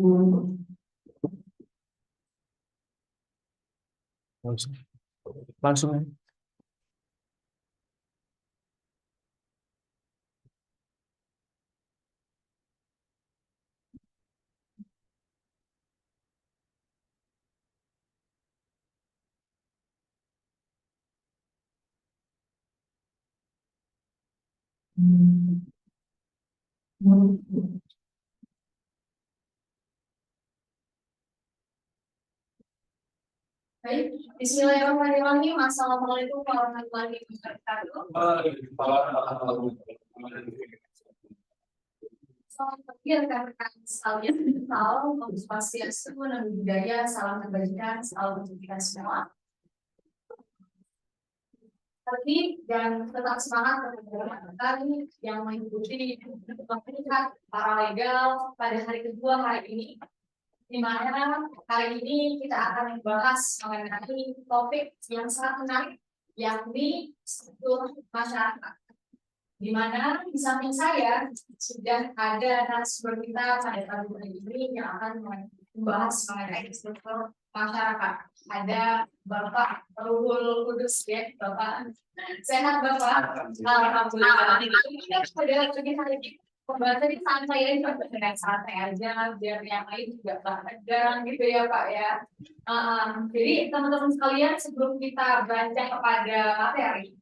Langsung. Baik, bismillahirrahmanirrahim. Assalamualaikum warahmatullahi wabarakatuh. Selamat pagi rekan-rekan sekalian, salam Om Swastiastu, Namo Buddhaya, salam kebajikan, salam untuk kita semua. Tapi dan tetap semangat rekan-rekan yang mengikuti pertemuan paralegal pada hari kedua hari ini, di mana hari ini kita akan membahas mengenai topik yang sangat menarik, yakni struktur masyarakat. Di mana di samping saya sudah ada narasumber kita pada pagi ini yang akan membahas mengenai struktur masyarakat. Ada Bapak Ruhul Kudus, ya Bapak. Sehat Bapak? Alhamdulillah. Pada pagi hari ini pembahasan ini santai aja, dengan santai aja, biar yang lain juga tegang gitu ya Pak ya. Jadi teman-teman sekalian, sebelum kita baca kepada materi,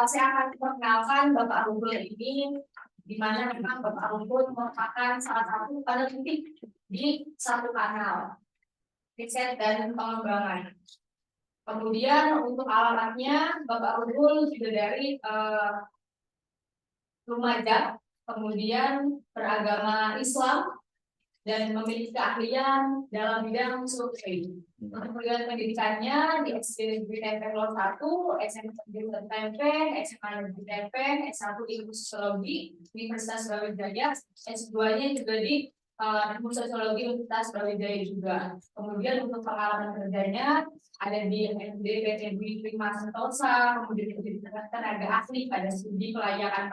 saya akan perkenalkan Bapak Ruhul ini, di mana memang Bapak Ruhul merupakan salah satu peneliti di satu kanal riset dan pengembangan. Kemudian untuk alamatnya Bapak Ruhul juga dari Lumajang, kemudian beragama Islam dan memiliki keahlian dalam bidang survei. Untuk perguruan pendidikannya di SD Negeri Tempeh 1, SMP Negeri Tempeh, SMA Negeri Tempeh, S1 Ilmu Sosiologi Universitas Brawijaya, S2-nya juga di Ilmu Sosiologi Universitas Brawijaya juga. Kemudian untuk pengalaman kerjanya ada di MD PT Dwi Prima Sentosa, kemudian tenaga ahli pada studi pelayaran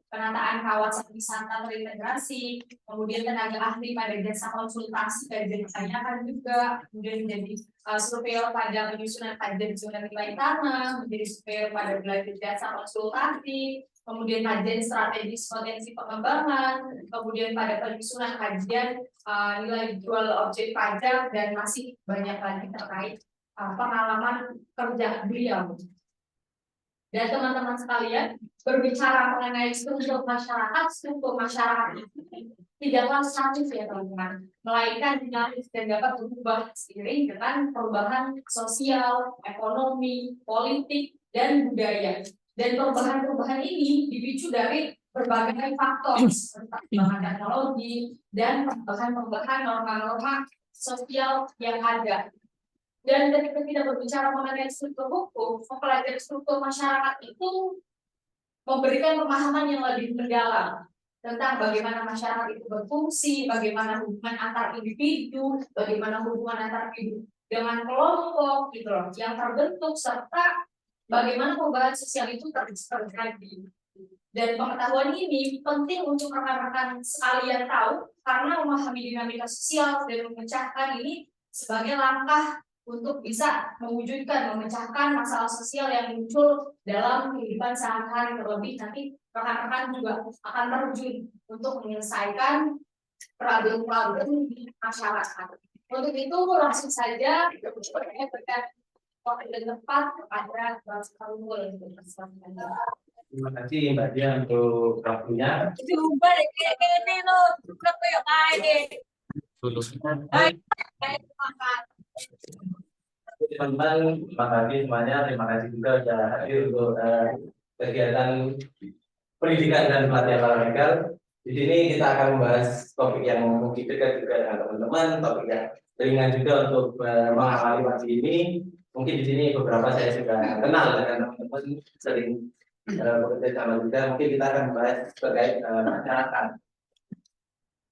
penataan kawasan wisata terintegrasi, kemudian tenaga ahli pada jasa konsultasi dan ditanyakan juga, kemudian menjadi surveyor pada penyusunan kajian zona nilai tanah, menjadi surveyor pada belajar jasa konsultasi, kemudian kajian strategis potensi pengembangan, kemudian pada penyusunan kajian nilai jual objek pajak, dan masih banyak lagi terkait pengalaman kerja beliau. Dan teman-teman sekalian, berbicara mengenai struktur masyarakat itu tidaklah statis ya teman-teman, melainkan dinamis dan dapat berubah seiring dengan perubahan sosial, ekonomi, politik, dan budaya. Dan perubahan-perubahan ini dipicu dari berbagai faktor seperti perkembangan teknologi dan perubahan norma-norma sosial yang ada. Dan ketika kita berbicara mengenai struktur hukum, mempelajari struktur masyarakat itu memberikan pemahaman yang lebih mendalam tentang bagaimana masyarakat itu berfungsi, bagaimana hubungan antar individu, bagaimana hubungan antar individu dengan kelompok gitu loh, yang terbentuk, serta bagaimana perubahan sosial itu terjadi. Dan pengetahuan ini penting untuk rekan-rekan sekalian tahu, karena memahami dinamika sosial dan memecahkan ini sebagai langkah untuk bisa mewujudkan, memecahkan masalah sosial yang muncul dalam kehidupan sehari-hari. Terlebih nanti rekan-rekan juga akan terjun untuk menyelesaikan problem-problem di masyarakat. Untuk itu langsung saja berikan waktu dan tempat kepada Bapak Ruhul. Terima kasih Mbak Dia untuk waktunya. Teman-teman, terima kasih semuanya. Terima kasih juga sudah hadir untuk kegiatan pendidikan dan pelatihan paralegal. Di sini kita akan membahas topik yang mungkin dekat juga dengan teman-teman, topik yang ringan juga untuk mengawali pagi ini. Mungkin di sini beberapa saya sudah kenal dengan teman-teman, sering bekerja sama juga. Mungkin kita akan membahas terkait masyarakat.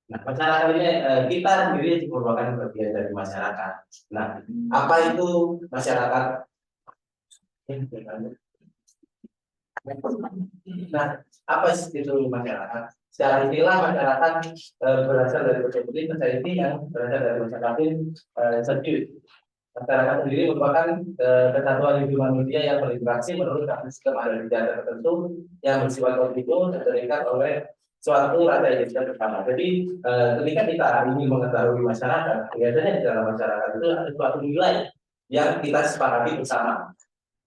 Nah, masyarakat ini kita sendiri merupakan bagian dari masyarakat. Nah, apa itu masyarakat? Nah, apa sih itu masyarakat? Secara istilah masyarakat berasal dari community society yang berasal dari masyarakat sendiri. Masyarakat sendiri merupakan kesatuan hidup manusia yang berinteraksi menurut sistem ada di data tertentu yang bersifat kontinu dan terikat oleh suatu rasa identitas bersama. Jadi ketika kita ingin mengetahui masyarakat, biasanya di dalam masyarakat itu ada suatu nilai yang kita sepakati bersama.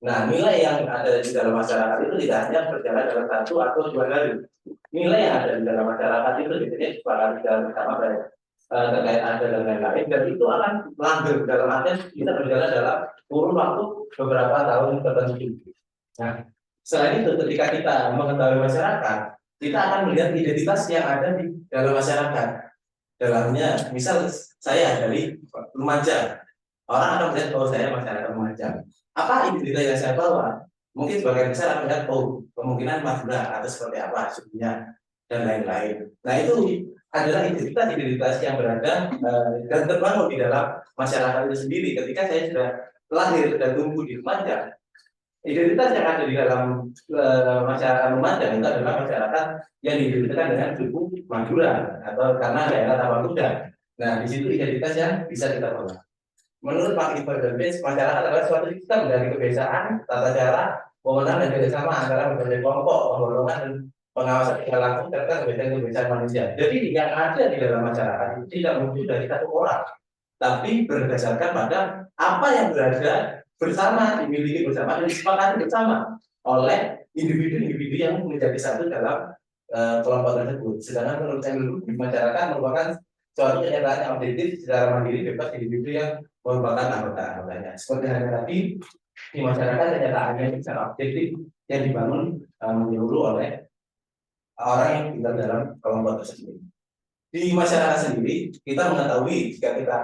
Nah, nilai yang ada di dalam masyarakat itu tidak hanya berjalan dalam satu atau dua kali. Nilai yang ada di dalam masyarakat itu biasanya disepakati dalam bersama terkait ada dan lain-lain. Dan itu akan langgeng dalam artian kita berjalan dalam kurun waktu beberapa tahun tertentu. Nah, selain itu ketika kita mengetahui masyarakat, kita akan melihat identitas yang ada di dalam masyarakat. Dalamnya, misal saya dari Lumajang, orang akan melihat bahwa saya masyarakat Lumajang. Apa identitas yang saya bawa? Mungkin sebagian besar akan melihat, oh kemungkinan Madura atau seperti apa sukunya dan lain-lain. Nah itu adalah identitas yang berada dan terbangun di dalam masyarakat itu sendiri. Ketika saya sudah lahir dan tumbuh di Lumajang, identitas yang ada di dalam masyarakat Lumajang itu adalah masyarakat yang diidentikan dengan suku Madura atau karena daerah Tapak Kuda. Nah di situ identitas yang bisa kita bawa. Menurut Pak Iqbal Davis, masyarakat adalah suatu sistem dari kebiasaan, tata cara, wewenang dan kerjasama antara berbagai kelompok, golongan dan pengawasan tidak langsung serta kebiasaan-kebiasaan manusia. Jadi yang ada di dalam masyarakat itu tidak muncul dari satu orang, tapi berdasarkan pada apa yang berada bersama, dimiliki bersama dan disepakati bersama oleh individu-individu yang menjadi satu dalam kelompok tersebut. Sedangkan menurut saya dulu di masyarakat merupakan suatu kenyataan yang objektif secara mandiri bebas individu yang merupakan anggotanya. Seperti halnya tadi di masyarakat kenyataannya secara objektif yang dibangun menyeluruh oleh orang yang tinggal dalam kelompok tersebut. Di masyarakat sendiri kita mengetahui jika kita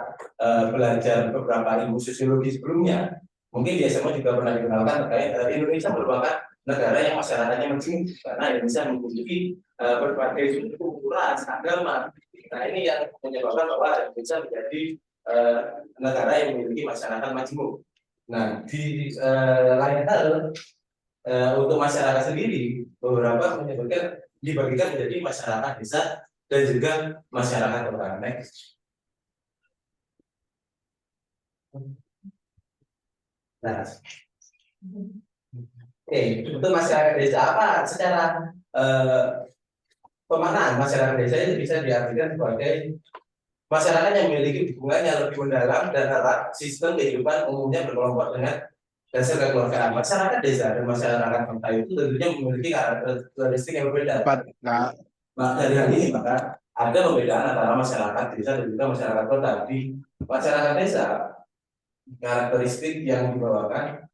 belajar beberapa ilmu sosiologi sebelumnya, mungkin di SMA juga pernah dikenalkan terkait Indonesia merupakan negara yang masyarakatnya majemuk karena Indonesia memiliki berbagai suku, ras, agama. Nah ini yang menyebabkan bahwa Indonesia menjadi negara yang memiliki masyarakat majemuk. Nah di lain hal untuk masyarakat sendiri beberapa menyebutkan dibagikan menjadi masyarakat desa dan juga masyarakat kota. Next. Nah, untuk masyarakat desa apa? Secara pemaknaan masyarakat desa itu bisa diartikan sebagai masyarakat yang memiliki hubungan yang lebih mendalam dan erat sistem kehidupan umumnya berkelompok dengan dasar kekeluargaan. Masyarakat desa dan masyarakat kota itu tentunya memiliki karakteristik yang berbeda. Nah, dari hal ini maka ada perbedaan antara masyarakat desa dan juga masyarakat kota. Di masyarakat desa karakteristik yang dibawakan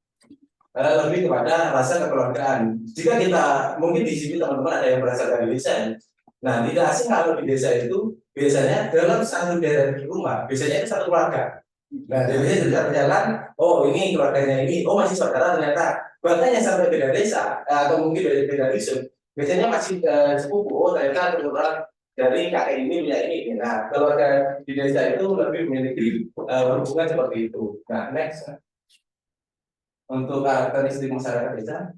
lebih kepada rasa kekeluargaan. Jika kita mungkin di sini teman-teman ada yang berasal dari desa, nah tidak asing kalau di desa itu biasanya dalam satu daerah di rumah biasanya itu satu keluarga. Nah biasanya sudah berjalan, oh ini keluarganya ini, oh masih saudara ternyata. Bahkan yang sampai beda desa atau mungkin beda dusun, biasanya masih sepupu, oh ternyata keluarga dari kakek ini punya ini. Nah keluarga di desa itu lebih memiliki hubungan seperti itu. Nah next. Untuk karakteristik masyarakat desa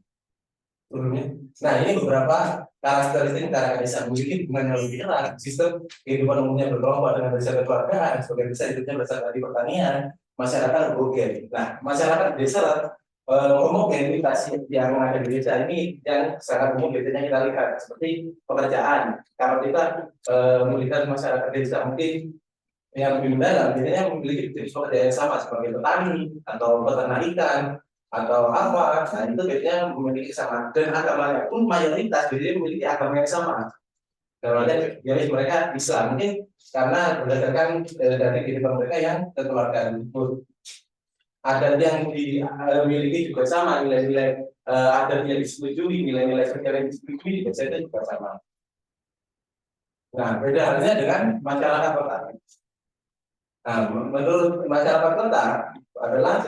turunnya. Nah ini beberapa karakteristik masyarakat desa memiliki hubungan yang lebih erat, sistem kehidupan umumnya berkelompok dengan desa kekeluargaan, sebagai desa hidupnya berasal dari pertanian, masyarakat homogen. Nah masyarakat desa homogenitas yang ada di desa ini yang sangat umum biasanya kita lihat seperti pekerjaan. Kalau kita melihat masyarakat desa mungkin yang lebih mendalam biasanya memiliki jenis pekerjaan yang sama sebagai petani atau peternak ikan atau apa, nah itu biasanya memiliki kesamaan dan agamanya pun mayoritas biasanya memiliki agama yang sama. Karena jenis mereka Islam mungkin karena berdasarkan dari kehidupan mereka yang kekeluargaan. Adat yang dimiliki juga sama, nilai-nilai adat yang disetujui, nilai-nilai sosial yang disetujui biasanya juga sama. Nah, beda halnya dengan masyarakat kota. Nah, menurut masyarakat kota adalah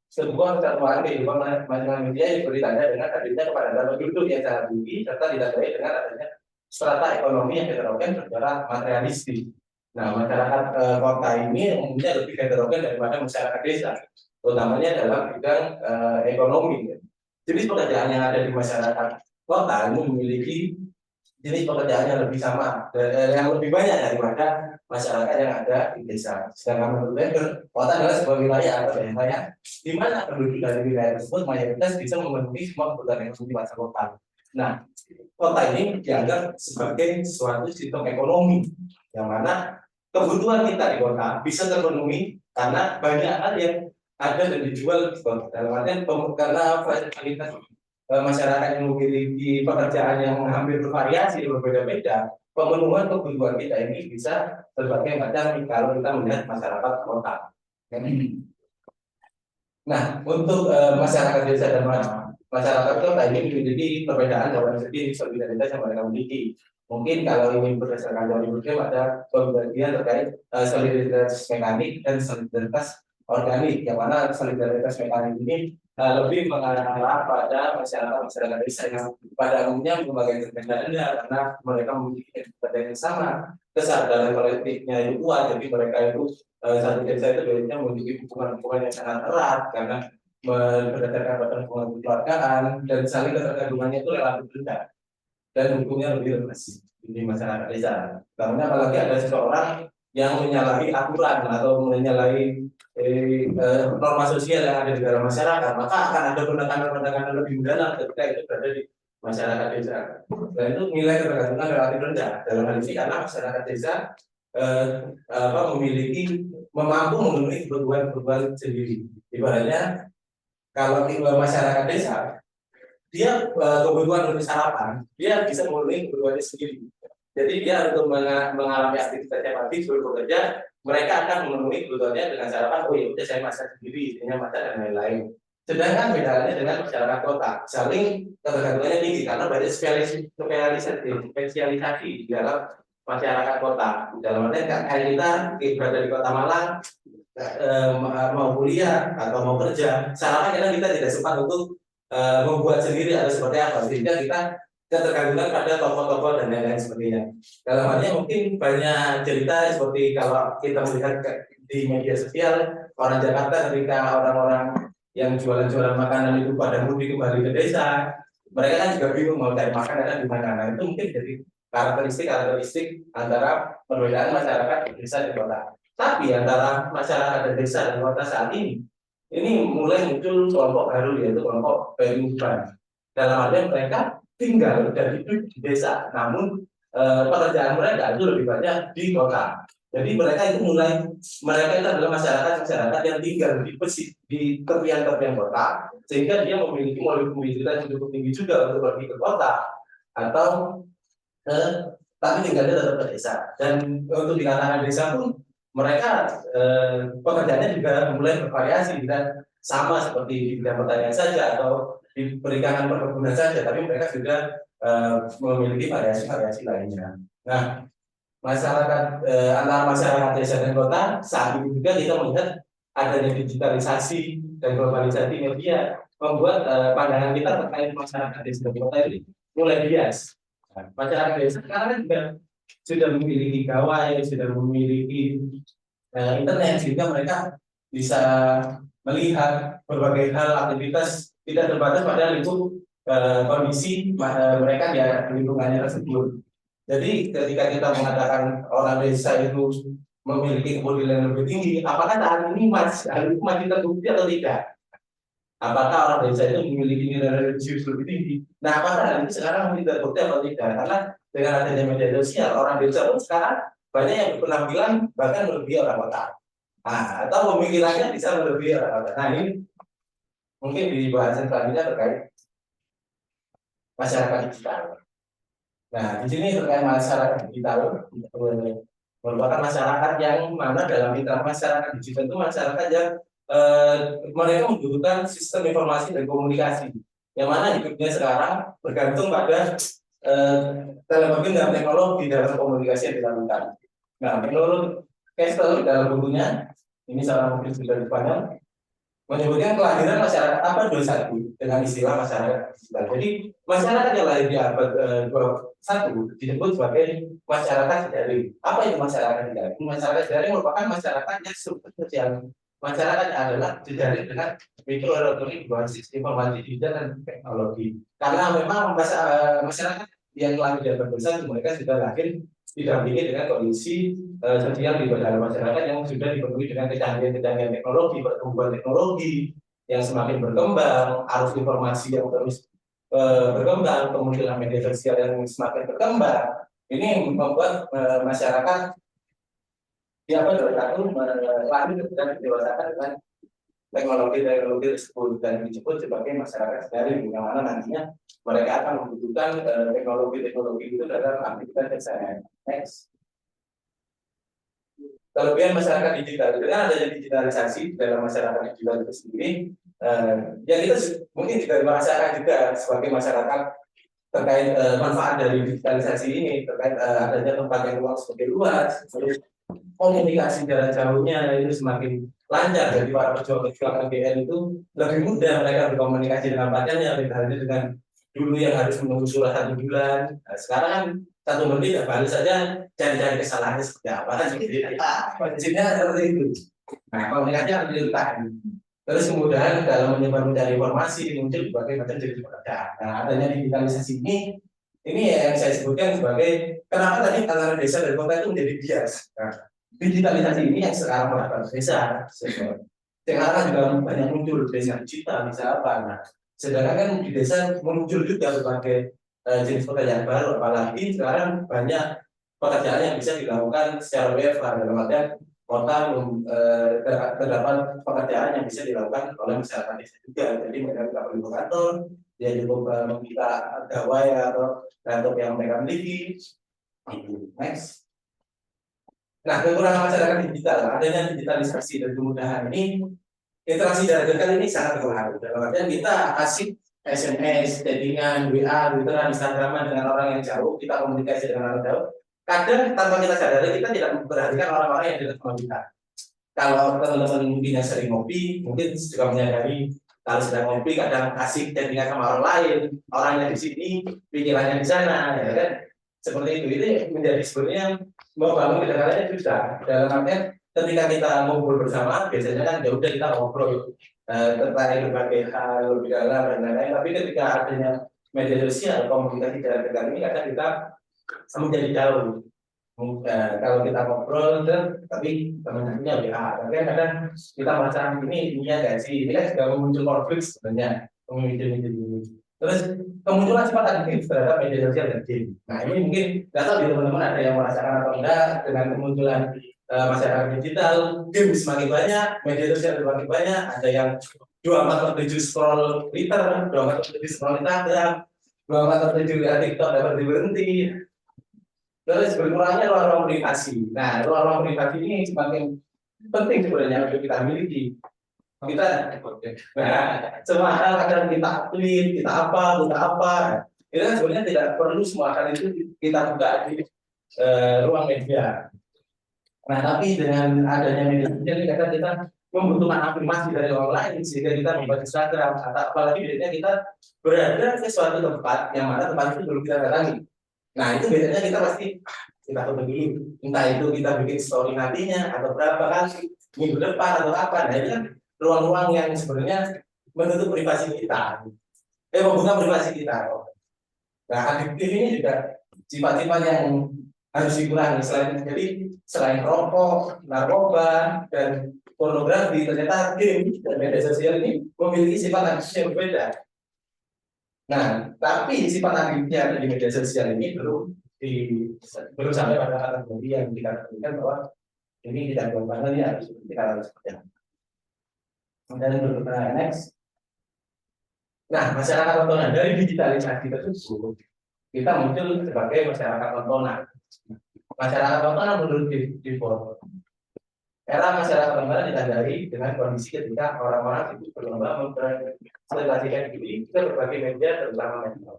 sebuah kesatuan kehidupan manusia yang beritanda dengan hadirnya kepadatan penduduk yang sangat tinggi serta ditandai dengan adanya strata ekonomi yang heterogen secara materialistik. Nah, masyarakat kota ini umumnya lebih heterogen daripada masyarakat desa, utamanya dalam bidang ekonomi. jenis pekerjaan yang ada di masyarakat kota ini memiliki jenis pekerjaan yang lebih sama, yang lebih banyak daripada masyarakat yang ada di desa. Sedangkan menurut saya, kota adalah sebuah wilayah atau daerah di mana penduduk dari wilayah tersebut mayoritas bisa memenuhi semua kebutuhan ekonomi masyarakat. Nah, kota ini dianggap sebagai suatu sistem ekonomi yang mana kebutuhan kita di kota bisa terpenuhi karena banyak hal yang ada dan dijual di kota. Dalam artian karena fasilitas masyarakat yang memiliki pekerjaan yang hampir bervariasi berbeda-beda, pemenuhan kebutuhan kita ini bisa berbagai macam kalau kita melihat masyarakat kota. Nah, untuk masyarakat desa dan masyarakat kota ini memiliki perbedaan dalam segi solidaritas yang mereka miliki. Mungkin kalau ini berdasarkan dari Muslim ada pembagian terkait solidaritas mekanik dan solidaritas organik, yang mana solidaritas mekanik ini lebih mengarah pada masyarakat desa yang pada umumnya berbagai terkendala karena mereka memiliki kebutuhan yang sama, kesadaran kolektifnya yang kuat, jadi mereka itu satu desa itu biasanya memiliki hubungan-hubungan yang sangat erat karena berdasarkan hubungan kekeluargaan dan saling ketergantungannya itu relatif rendah dan hukumnya lebih rendah di masyarakat desa. Karena apalagi ada seseorang yang menyalahi aturan atau menyalahi norma sosial yang ada di dalam masyarakat, maka akan ada penekanan-penekanan lebih mendalam ketika itu berada di masyarakat desa. Dan itu nilai ketergantungan relatif rendah dalam hal ini karena masyarakat desa memiliki mampu memenuhi kebutuhan sendiri. Ibaratnya kalau di masyarakat desa dia kebutuhan untuk sarapan dia bisa memenuhi kebutuhannya sendiri. Jadi dia untuk mengalami aktivitas yang pagi sebelum bekerja, mereka akan memenuhi kebutuhannya dengan sarapan. Oh ya, udah saya masak sendiri, saya masak dan lain-lain. Sedangkan bedanya dengan masyarakat kota, saling ketergantungannya tinggi karena banyak spesialisasi di dalam masyarakat kota. Dalam artian kayak kita berada di Kota Malang, mau kuliah atau mau kerja, sarapan kita tidak sempat untuk membuat sendiri atau seperti apa, sehingga kita ketergantungan pada toko-toko dan lain-lain sebagainya. Dalam halnya mungkin banyak cerita seperti kalau kita melihat di media sosial orang Jakarta ketika orang-orang yang jualan-jualan makanan itu pada mudik kembali ke desa, mereka kan juga bingung mau cari makanan di mana. Nah, itu mungkin jadi karakteristik antara perbedaan masyarakat desa dan kota. Tapi antara masyarakat desa dan kota saat ini mulai muncul kelompok baru, yaitu kelompok urban. Dalam artian mereka tinggal dan hidup di desa, namun pekerjaan mereka itu lebih banyak di kota. Jadi mereka itu adalah masyarakat yang tinggal di tepian-tepian kota, sehingga dia memiliki mobilitas yang cukup tinggi juga untuk pergi ke kota atau tapi tinggalnya tetap di desa. Dan untuk dikatakan desa pun mereka pekerjaannya juga mulai bervariasi dan sama seperti di bidang pertanian saja atau di perikanan perkebunan saja, tapi mereka juga memiliki variasi-variasi lainnya. Nah, antara masyarakat desa dan kota saat ini juga kita melihat adanya digitalisasi dan globalisasi media membuat pandangan kita terkait masyarakat desa dan kota ini mulai bias. Masyarakat desa sekarang juga sudah memiliki gawai, sudah memiliki internet, sehingga mereka bisa melihat berbagai hal aktivitas tidak terbatas pada lingkup kondisi mereka di lingkungannya tersebut. Jadi ketika kita mengatakan orang desa itu memiliki kepedulian yang lebih tinggi, apakah saat ini masih terbukti atau tidak? Apakah orang desa itu memiliki nilai religius lebih tinggi? Nah, apakah hal ini sekarang tidak terbukti atau tidak? Karena dengan adanya media sosial, orang desa pun sekarang banyak yang berpenampilan bahkan melebihi orang kota. Nah, atau pemikirannya bisa melebihi orang kota. Nah, ini mungkin di bahasan selanjutnya terkait masyarakat digital. Nah, di sini terkait masyarakat digital merupakan masyarakat yang mana dalam mitra masyarakat digital itu masyarakat yang mereka membutuhkan sistem informasi dan komunikasi, yang mana hidupnya sekarang bergantung pada teknologi dan teknologi dalam komunikasi yang dilakukan. Nah, menurut Kestel dalam bukunya ini salah mungkin sudah dipanjang menyebutkan kelahiran masyarakat abad 21 dengan istilah masyarakat digital. Jadi masyarakat yang lahir di abad 21 disebut sebagai masyarakat daring. Apa itu masyarakat daring? Masyarakat daring merupakan masyarakat yang struktur sosial masyarakat adalah jejaring dengan mikroelektronik berbasis informasi digital dan teknologi. Karena memang masyarakat yang lahir dan berbesar mereka sudah lahir didampingi dengan kondisi sosial di dalam masyarakat yang sudah dipenuhi dengan kecanggihan-kecanggihan teknologi, pertumbuhan teknologi yang semakin berkembang, arus informasi yang terus berkembang, kemudian media sosial yang semakin berkembang. Ini membuat masyarakat lahir dan didewasakan dengan teknologi tersebut dan disebut sebagai masyarakat daring, yang mana nantinya mereka akan membutuhkan teknologi itu dalam aktivitas sehari-hari. Next. Kelebihan masyarakat digital, dengan adanya digitalisasi dalam masyarakat digital itu sendiri, yang kita mungkin juga merasakan juga sebagai masyarakat terkait manfaat dari digitalisasi ini, terkait adanya tempat yang luas semakin luas, terus komunikasi jarak jauhnya itu semakin lancar. Jadi para pejuang GN itu lebih mudah mereka berkomunikasi dengan pacarnya, beda halnya dengan dulu yang harus menunggu surat 1 bulan. Nah, sekarang kan 1 menit ya baru saja cari-cari kesalahannya seperti apa kan prinsipnya seperti itu. Nah, komunikasi harus dilakukan. Terus kemudian dalam menyebar mencari informasi muncul berbagai macam jenis pekerjaan. Nah, adanya digitalisasi ini yang saya sebutkan sebagai kenapa tadi antara desa dan kota itu menjadi bias. Nah, digitalisasi ini yang sekarang merata desa, sekarang juga banyak muncul desa digital, bisa apa? Nah, sedangkan kan di desa muncul juga berbagai jenis pekerjaan baru, apalagi sekarang banyak pekerjaan yang bisa dilakukan secara WFH, dalam artian kota terdapat pekerjaan yang bisa dilakukan oleh masyarakat desa juga. Jadi mereka tidak perlu ke kantor, dia cukup meminta gawai atau laptop yang mereka miliki. Next. Nah, kekurangan masyarakat digital, adanya digitalisasi dan kemudahan ini, interaksi jarak dekat ini sangat berpengaruh. Dalam artian kita asik SMS, chattingan, WA, Twitteran, Instagraman dengan orang yang jauh, kita komunikasi dengan orang jauh. Kadang tanpa kita sadari kita tidak memperhatikan orang-orang yang dekat sama kita. Kalau teman-teman mungkin yang sering ngopi, mungkin juga menyadari kalau sedang ngopi kadang asik chattingan sama orang lain, orangnya di sini, pikirannya di sana, ya kan? Seperti itu. Ini menjadi sebenarnya membangun kedekatannya susah. Dalam artian ketika kita ngobrol bersama, biasanya kan ya udah kita ngobrol terkait berbagai hal lebih dalam dan lain-lain. Tapi ketika adanya media sosial, komunikasi jarak dekat ini kadang kita menjadi jauh. Kalau kita ngobrol tapi teman-temannya WA, tapi kadang kita merasa ini ya sih, ini kan juga muncul konflik sebenarnya, terus kemunculan sifat adiktif terhadap media sosial dan game. Nah ini mungkin nggak tahu di teman-teman ada yang merasakan atau enggak dengan kemunculan masyarakat digital, game semakin banyak, media sosial semakin banyak, ada yang 24/7 scroll Twitter, 24/7 scroll Instagram, 24/7 lihat TikTok dapat berhenti. Terus berkurangnya ruang-ruang privasi. Nah, ruang-ruang privasi ini semakin penting sebenarnya untuk kita miliki. Kita, semua hal kadang kita tweet, kita apa, itu kan sebenarnya tidak perlu semua hal itu kita buka di ruang media. Nah, tapi dengan adanya media sosial kadang kita membutuhkan afirmasi dari orang lain sehingga kita membuat Instagram, atau apalagi biasanya kita berada di suatu tempat yang mana tempat itu belum kita datangi. Nah itu biasanya kita pasti kita tunggu dulu, entah itu kita bikin story nantinya atau berapa kali minggu depan atau apa. Nah ini kan ruang-ruang yang sebenarnya menutup privasi kita, membuka privasi kita. Nah adiktif ini juga sifat-sifat yang harus dikurangi. Selain rokok, narkoba, dan pornografi, ternyata game dan media sosial ini memiliki sifat adiktif yang berbeda. Nah, tapi sifat adiktifnya di media sosial ini belum sampai pada kategori yang dikatakan bahwa ini tidak bermanfaat, ini harus kita harus seperti apa. Kemudian berikutnya next. Nah, masyarakat tontonan dari digitalisasi tersebut kita muncul sebagai masyarakat tontonan. Masyarakat tontonan menurut Default. Era masyarakat tontonan ditandai dengan kondisi ketika orang-orang itu berlomba mempresentasikan diri ke berbagai media terutama media.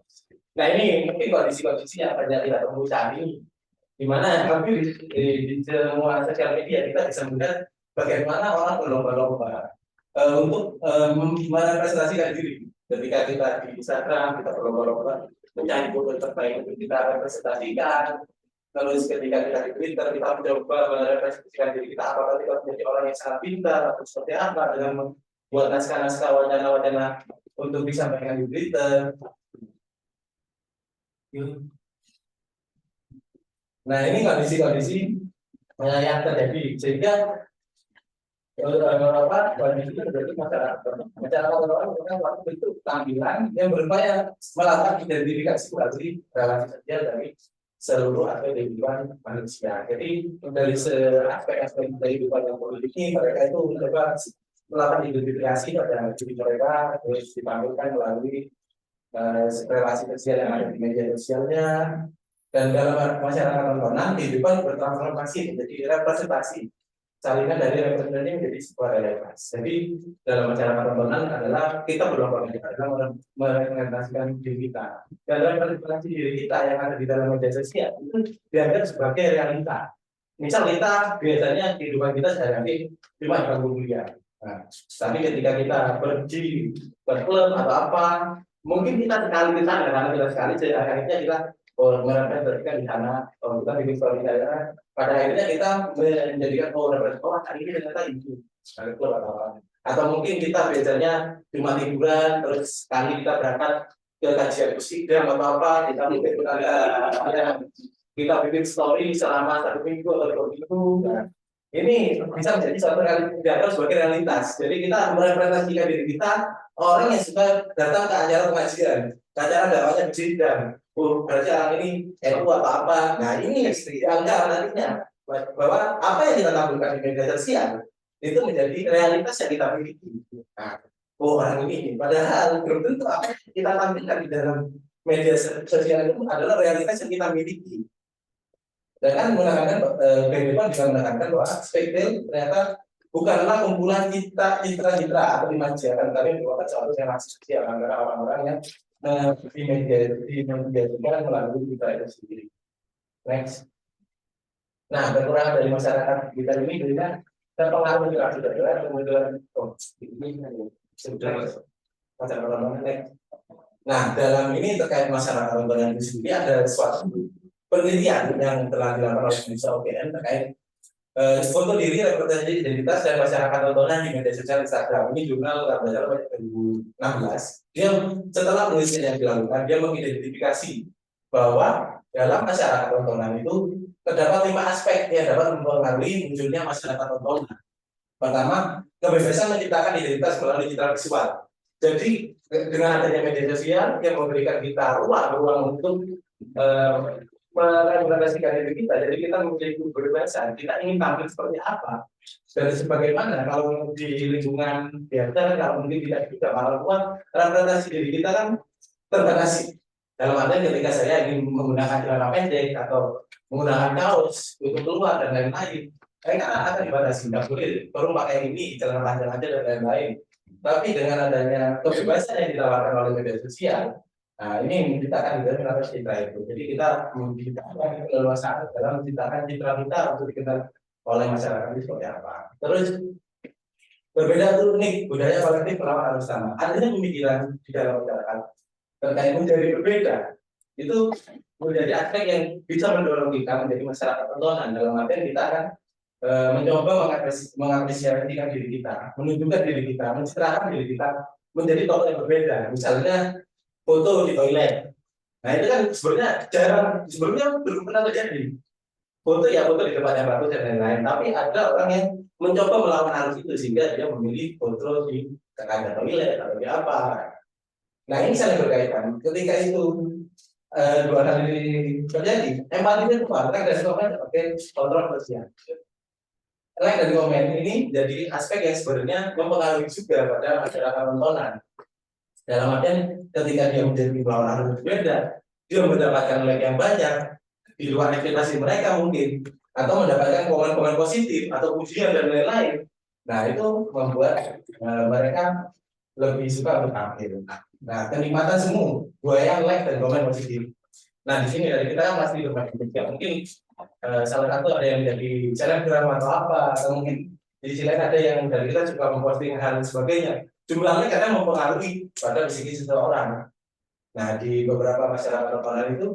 Nah ini mungkin kondisi-kondisi yang banyak kita temui saat ini, di mana hampir di semua sosial media kita bisa melihat bagaimana orang berlomba-lomba untuk merepresentasikan diri. Ketika kita di Instagram kita berlomba-lomba mencari foto terbaik untuk kita representasikan. Terus ketika kita di Twitter, kita mencoba merefleksikan diri kita, apakah kita menjadi orang yang sangat pintar atau seperti apa dengan membuat naskah-naskah wacana-wacana untuk disampaikan di Twitter. Nah, ini kondisi-kondisi yang terjadi sehingga kondisi terjadi masyarakat orang waktu itu tampilan yang berupaya melakukan identifikasi relasi sosial dari seluruh aspek kehidupan manusia. Jadi dari aspek-aspek kehidupan yang politik ini mereka itu mencoba melakukan identifikasi pada diri mereka, terus ditampilkan melalui relasi sosial yang ada di media sosialnya. Dan dalam masyarakat tontonan kehidupan bertransformasi menjadi representasi salinan dari representasi menjadi sebuah realitas. Jadi dalam masyarakat tontonan adalah kita berlomba adalah merepresentasikan diri kita. Dan representasi diri kita yang ada di dalam media sosial itu dianggap sebagai realita. Misal kita biasanya kehidupan kita sehari-hari cuma di kuliah. Nah, tapi ketika kita pergi berklub atau apa, mungkin kita sekali di sana karena kita sekali akhirnya kita merepresentasikan di sana, kita bikin story saya. Pada akhirnya kita menjadikan hari ini ternyata itu klub atau mungkin kita biasanya cuma liburan terus sekali kita berangkat ke kajian musik atau apa kita mungkin kita bikin story selama 1 minggu atau 2 minggu. Nah, ini bisa menjadi suatu realitas sebagai realitas. Jadi kita merepresentasikan diri kita orang yang suka datang ke acara pengajian, ke acara dakwahnya bersidang. Berarti orang ini NU atau apa. Nah, ini yang nantinya bahwa apa yang kita tampilkan di media sosial itu menjadi realitas yang kita miliki. Nah, orang ini padahal belum tentu apa yang kita tampilkan di dalam media sosial itu adalah realitas yang kita miliki. Dan kan menekankan kehidupan bisa menekankan bahwa spektakel ternyata bukanlah kumpulan citra-citra atau imajian, tapi merupakan suatu relasi sosial antara orang-orang yang di media sosial melalui kita itu sendiri. Next. Nah, kekurangan dari masyarakat kita ini dengan terpengaruh kemudian Nah, dalam ini terkait masyarakat tontonan itu sendiri ada suatu penelitian yang telah dilakukan oleh Indonesia UGM terkait foto diri, representasi identitas dan masyarakat tontonan di media sosial Instagram. Ini jurnal 2016. Dia setelah penelitian yang dilakukan, dia mengidentifikasi bahwa dalam masyarakat tontonan itu terdapat 5 aspek yang dapat mempengaruhi munculnya masyarakat tontonan. Pertama, kebebasan menciptakan identitas melalui citra visual. Jadi dengan adanya media sosial yang memberikan kita ruang untuk merepresentasikan diri kita, jadi kita memiliki kebebasan, kita ingin tampil seperti apa dan sebagaimana. Kalau di lingkungan biasa kalau mungkin tidak bisa malah representasi diri kita kan terbatasi. Dalam artian ketika saya ingin menggunakan celana pendek atau menggunakan kaos untuk keluar dan lain-lain, saya akan dibatasi, nggak boleh baru pakai ini celana panjang aja dan lain-lain. Tapi dengan adanya kebebasan yang ditawarkan oleh media sosial, nah ini menciptakan di dalam citra itu. Jadi kita menciptakan keleluasaan dalam menciptakan citra kita untuk dikenal oleh masyarakat itu seperti apa. Terus berbeda tuh nih budaya kolektif melawan harus sama. Adanya pemikiran di dalam masyarakat terkait menjadi berbeda itu menjadi aspek yang bisa mendorong kita menjadi masyarakat tontonan. Dalam artian kita akan mencoba mengapresiasikan diri kita, menunjukkan diri kita, mencerahkan diri kita menjadi tokoh yang berbeda. Misalnya foto di toilet. Nah itu kan sebenarnya sebelumnya belum pernah terjadi. Foto di tempat yang bagus dan lain-lain. Tapi ada orang yang mencoba melawan hal itu sehingga dia memilih foto di tengah toilet atau di apa. Nah ini saling berkaitan. Ketika itu dua hal ini terjadi, empati itu apa? Like dan komen sebagai kontrol sosial. Like dan komen ini jadi aspek yang sebenarnya mempengaruhi juga pada masyarakat tontonan. Dalam artian ketika dia menjadi melawan hal berbeda, dia mendapatkan like yang banyak di luar ekspektasi mereka mungkin, atau mendapatkan komen-komen positif atau pujian dan lain-lain. Nah itu membuat mereka lebih suka untuk tampil. Nah kenikmatan semu, buaya like dan komen positif. Nah di sini dari kita kan masih berbagi mungkin salah satu ada yang menjadi selebgram atau apa, atau mungkin di sisi lain ada yang dari kita juga memposting hal sebagainya. Jumlahnya kadang mempengaruhi pada psikis seseorang. Nah, di beberapa masyarakat lokal itu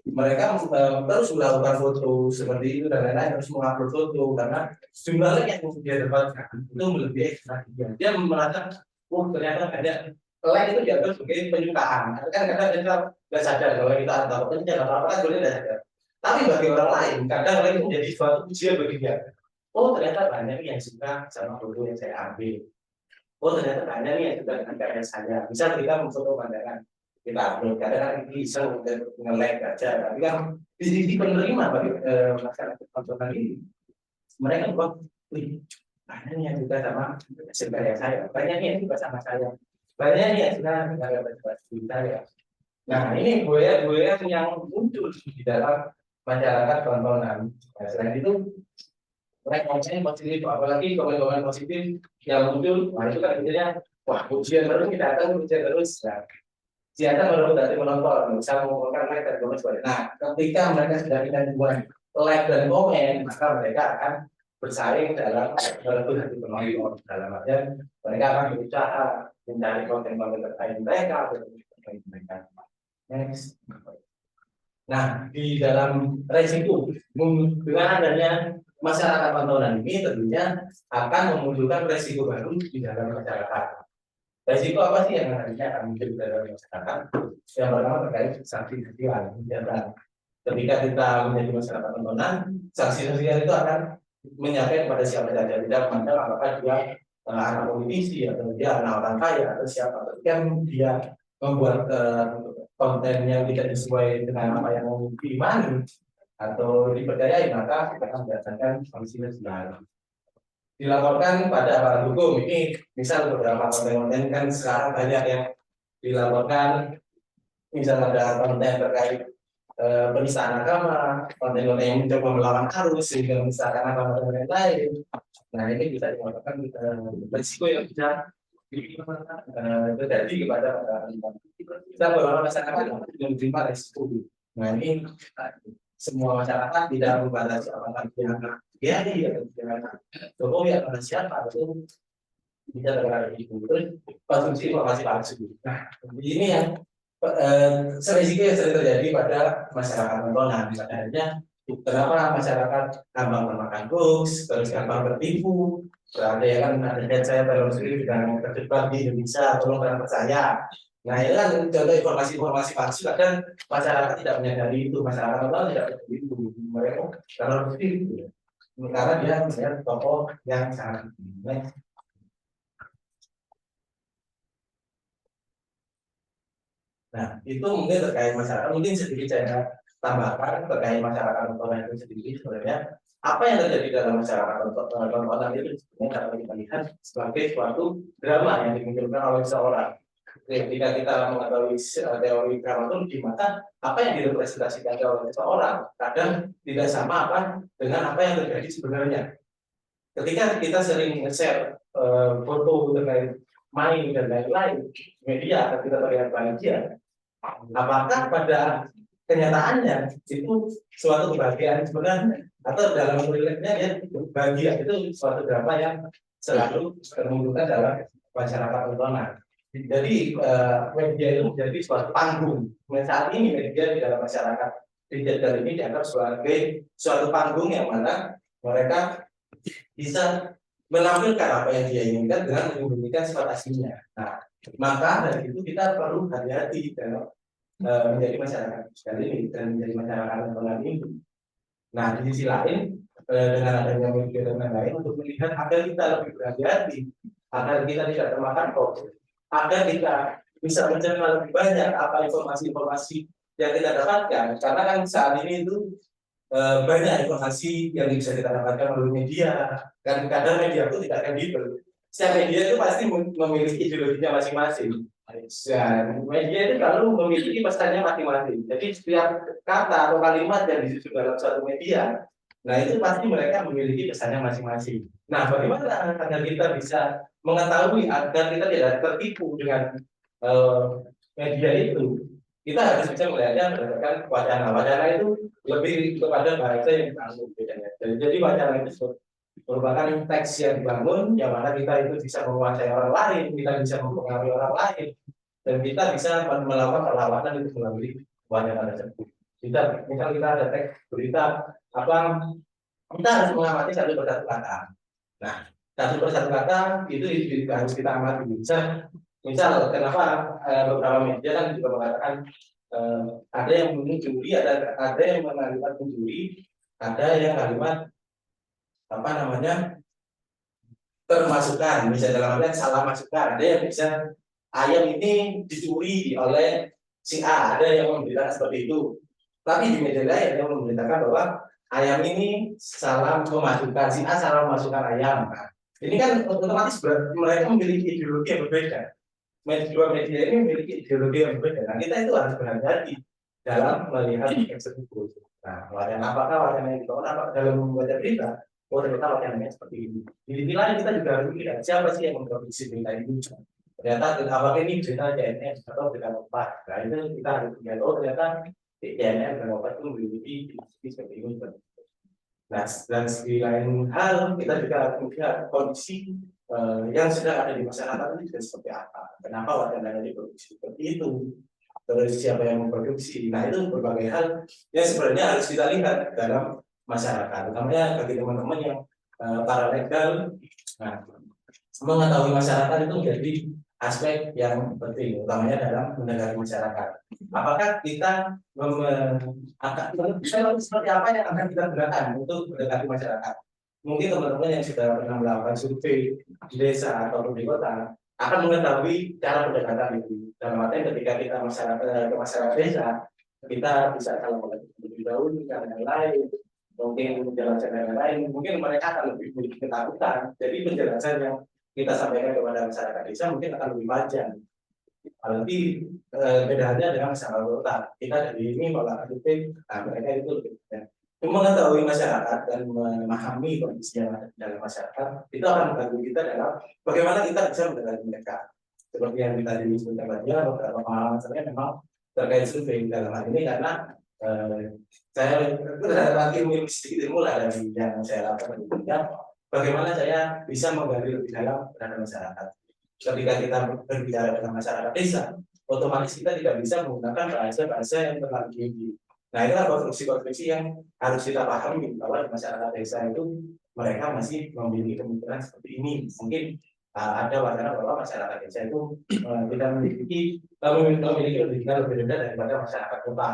mereka terus melakukan foto seperti itu dan lain-lain, terus mengupload foto karena jumlah like yang dia dapatkan itu melebihi ekspektasi dia. Dia merasa, oh ternyata ada like itu dianggap sebagai penyukaan. Kan kadang kita nggak sadar kalau kita tahu itu apa kan sebenarnya nggak sadar. Tapi bagi orang lain, kadang like itu menjadi suatu ujian bagi dia. Oh ternyata banyak yang suka sama foto yang saya ambil. Oh ternyata banyak yang suka dengan karya saya. Misal kita memfoto pemandangan, kita upload kadang kan bisa nge-like aja, tapi kan di sisi penerima bagi masyarakat tontonan ini mereka kok, wih banyak yang juga sama hasil karya saya, banyak yang juga sama saya, banyak yang juga nggak dapat saya. Nah ini buaya-buaya yang muncul di dalam masyarakat tontonan. Nah, selain itu mereka konten positif, apalagi komen-komen positif yang muncul, nah itu kan akhirnya wah ujian terus kita akan ujian terus. Nah, siapa baru dari menonton, bisa mengumpulkan like dan komen sebagainya. Nah, ketika mereka sudah tidak dibuat like dan komen, maka mereka akan bersaing dalam merebut hati penonton. Dalam artian mereka akan berusaha mencari konten-konten terkait mereka, terkait mereka. Next. Nah, di dalam resiko dengan adanya masyarakat tontonan ini tentunya akan memunculkan resiko baru di dalam masyarakat. Resiko apa sih yang nantinya akan muncul di dalam masyarakat? Yang pertama terkait sanksi sosial. Ketika kita menjadi masyarakat tontonan, sanksi sosial itu akan menyampaikan kepada siapa saja, tidak memandang apakah dia anak politisi atau dia anak orang kaya atau siapa. Ketika dia membuat konten yang tidak sesuai dengan apa yang diimani atau dipercayai, maka kita akan berdasarkan sanksi sosial. Dilaporkan pada aparat hukum. Ini misal beberapa konten-konten kan sekarang banyak yang dilaporkan, misal ada konten terkait penistaan agama, konten-konten yang mencoba melawan arus sehingga misalkan agama dan lain-lain. Nah ini bisa dilaporkan risiko yang bisa terjadi kepada kita beberapa masyarakat yang menerima risiko. Nah ini semua masyarakat tidak membatasi apakah dia atau dia Jokowi atau siapa itu bisa terkait itu. Terus konsumsi informasi palsu. Nah ini yang serisiko yang sering terjadi pada masyarakat tontonan. Misalnya kenapa masyarakat gampang termakan hoax, terus gampang tertipu. Ada ya kan ada saya dalam sendiri dengan terjebak di Indonesia, tolong jangan percaya. Nah itu kan contoh informasi-informasi palsu, kadang masyarakat tidak menyadari itu, masyarakat tontonan tidak menyadari itu. Mereka kalau itu karena dia melihat tokoh yang sangat next. Nah itu mungkin terkait masyarakat, mungkin sedikit saya tambahkan terkait masyarakat tontonan itu sendiri. Sebenarnya apa yang terjadi dalam masyarakat tontonan itu sebenarnya dapat kita lihat sebagai suatu drama yang dimunculkan oleh seorang. Ketika kita mengetahui teori dramaturgi, maka apa yang direpresentasikan oleh seseorang kadang tidak sama apa dengan apa yang terjadi sebenarnya. Ketika kita sering share foto terkait main dan lain-lain media, kita terlihat bahagia, apakah pada kenyataannya itu suatu kebahagiaan sebenarnya atau dalam riletnya ya bahagia itu suatu drama yang selalu termunculkan dalam masyarakat tontonan. Jadi media itu menjadi suatu panggung. Saat ini media di dalam masyarakat digital ini dianggap sebagai suatu panggung yang mana mereka bisa menampilkan apa yang dia inginkan dengan menyembunyikan sifat aslinya. Nah, maka dari itu kita perlu hati-hati dalam menjadi masyarakat sekali ini dan menjadi masyarakat tontonan ini. Nah, di sisi lain dengan adanya media dan lain-lain untuk melihat agar kita lebih berhati-hati, agar kita tidak termakan hoax, agar kita bisa mencerna lebih banyak apa informasi-informasi yang kita dapatkan. Karena kan saat ini itu banyak informasi yang bisa kita dapatkan melalui media. Dan kadang media itu tidak kredibel. Setiap media itu pasti memiliki ideologinya masing-masing. Dan media itu selalu memiliki pesannya masing-masing. Jadi setiap kata atau kalimat yang disusun dalam suatu media, nah itu pasti mereka memiliki pesannya masing-masing. Nah, bagaimana agar kita bisa mengetahui agar kita tidak tertipu dengan media itu? Kita harus bisa melihatnya berdasarkan wacana. Wacana itu lebih kepada bahasa yang dibangun bedanya. Jadi wacana itu merupakan teks yang dibangun, yang mana kita itu bisa menguasai orang lain, kita bisa mempengaruhi orang lain. dan kita bisa melakukan perlawanan itu melalui wacana tersebut. Misal kita ada teks berita apa, kita harus mengamati satu persatu kata. Nah, satu persatu kata itu harus kita amati. Misal kenapa beberapa media kan juga mengatakan ada yang mencuri, ada yang mengalimat mencuri, ada yang kalimat apa namanya termasukkan, misalnya dalam artian salah masukkan. Ada yang bisa ayam ini dicuri oleh si A, ada yang memberitakan seperti itu. Tapi di media lain yang memberitakan bahwa ayam ini salah memasukkan, si A salah memasukkan ayam. Nah, ini kan otomatis mereka memiliki ideologi yang berbeda. Dua media ini memiliki ideologi yang berbeda. Nah, kita itu harus berhati-hati dalam melihat tersebut. Nah, apakah wacana yang dibawa apakah dalam membaca berita, oh ternyata wacananya seperti ini. Di sisi lain kita juga harus melihat siapa sih yang memproduksi berita ini. Ternyata apakah ini berita CNN atau berita Kompas. Nah, itu kita harus lihat, oh ternyata CNN dan Kompas itu memiliki seperti ini. Nah, dan di lain hal kita juga harus melihat kondisi yang sedang ada di masyarakat ini juga seperti apa. Kenapa wacananya diproduksi seperti itu? Terus siapa yang memproduksi? Nah, itu berbagai hal yang sebenarnya harus kita lihat dalam masyarakat. Utamanya bagi teman-teman yang para legal, nah, mengetahui masyarakat itu menjadi aspek yang penting, utamanya dalam mendekati masyarakat. Apakah kita seperti apa yang akan kita gunakan untuk mendekati masyarakat? Mungkin teman-teman yang sudah pernah melakukan survei di desa atau di kota akan mengetahui cara pendekatan itu. Dalam artian ketika kita ke masyarakat desa, kita bisa kalau lebih dahulu dengan yang lain, mungkin penjelasan yang lain, mungkin mereka akan lebih memiliki ketakutan. Jadi penjelasan yang kita sampaikan kepada masyarakat desa mungkin akan lebih panjang. Apalagi bedanya dengan masyarakat kota. Kita dari ini malah survei, nah mereka itu lebih mudah. Mengetahui masyarakat dan memahami kondisi yang ada dalam masyarakat itu akan membantu kita dalam bagaimana kita bisa mendekati mereka. Seperti yang kita disebutkan tadi, beberapa pengalaman saya memang terkait survei dalam hal ini karena saya nanti memiliki sedikit ilmu lah dari yang saya lakukan itu. Bagaimana saya bisa menggali lebih dalam terhadap masyarakat. Ketika kita berbicara dengan masyarakat desa, otomatis kita tidak bisa menggunakan bahasa-bahasa yang terlalu tinggi. Nah, itulah konstruksi-konstruksi yang harus kita pahami bahwa di masyarakat desa itu mereka masih memiliki pemikiran seperti ini. Mungkin ada wacana bahwa masyarakat desa itu tidak memiliki pendidikan lebih rendah daripada masyarakat kota.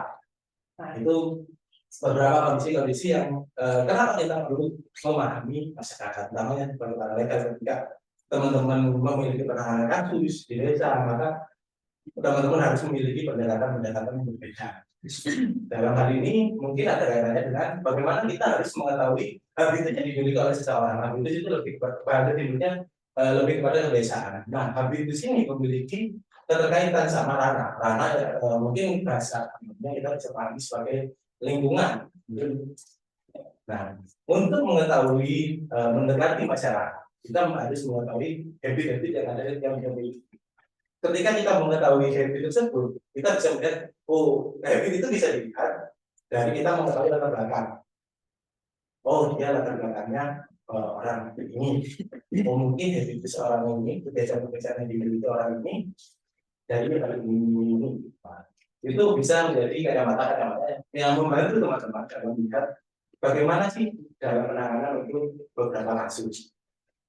Nah, itu beberapa kondisi-kondisi yang kenapa kita perlu memahami masyarakat. Namanya sebagai para legal, ketika teman-teman memiliki penanganan kasus di desa, maka teman-teman harus memiliki pendekatan-pendekatan yang berbeda. Dalam hal ini mungkin ada kaitannya dengan bagaimana kita harus mengetahui habitus yang dimiliki oleh seseorang. Habitus itu lebih kepada lebih kepada kebiasaan. Nah, habitus ini memiliki keterkaitan sama ranah. Ranah mungkin bahasa kita bisa pahami sebagai lingkungan. Nah, untuk mengetahui mendekati masyarakat, kita harus mengetahui habit-habit yang ada yang dimiliki. Ketika kita mengetahui habit tersebut, kita bisa melihat, oh, habit itu bisa dilihat dari kita mengetahui latar belakang. Oh, dia latar belakangnya orang ini. Oh, mungkin habit seorang ini, kebiasaan-kebiasaan yang dimiliki orang ini dari ini. Nah, itu bisa menjadi kacamata-kacamata yang membantu teman-teman dalam melihat bagaimana sih dalam penanganan untuk beberapa kasus.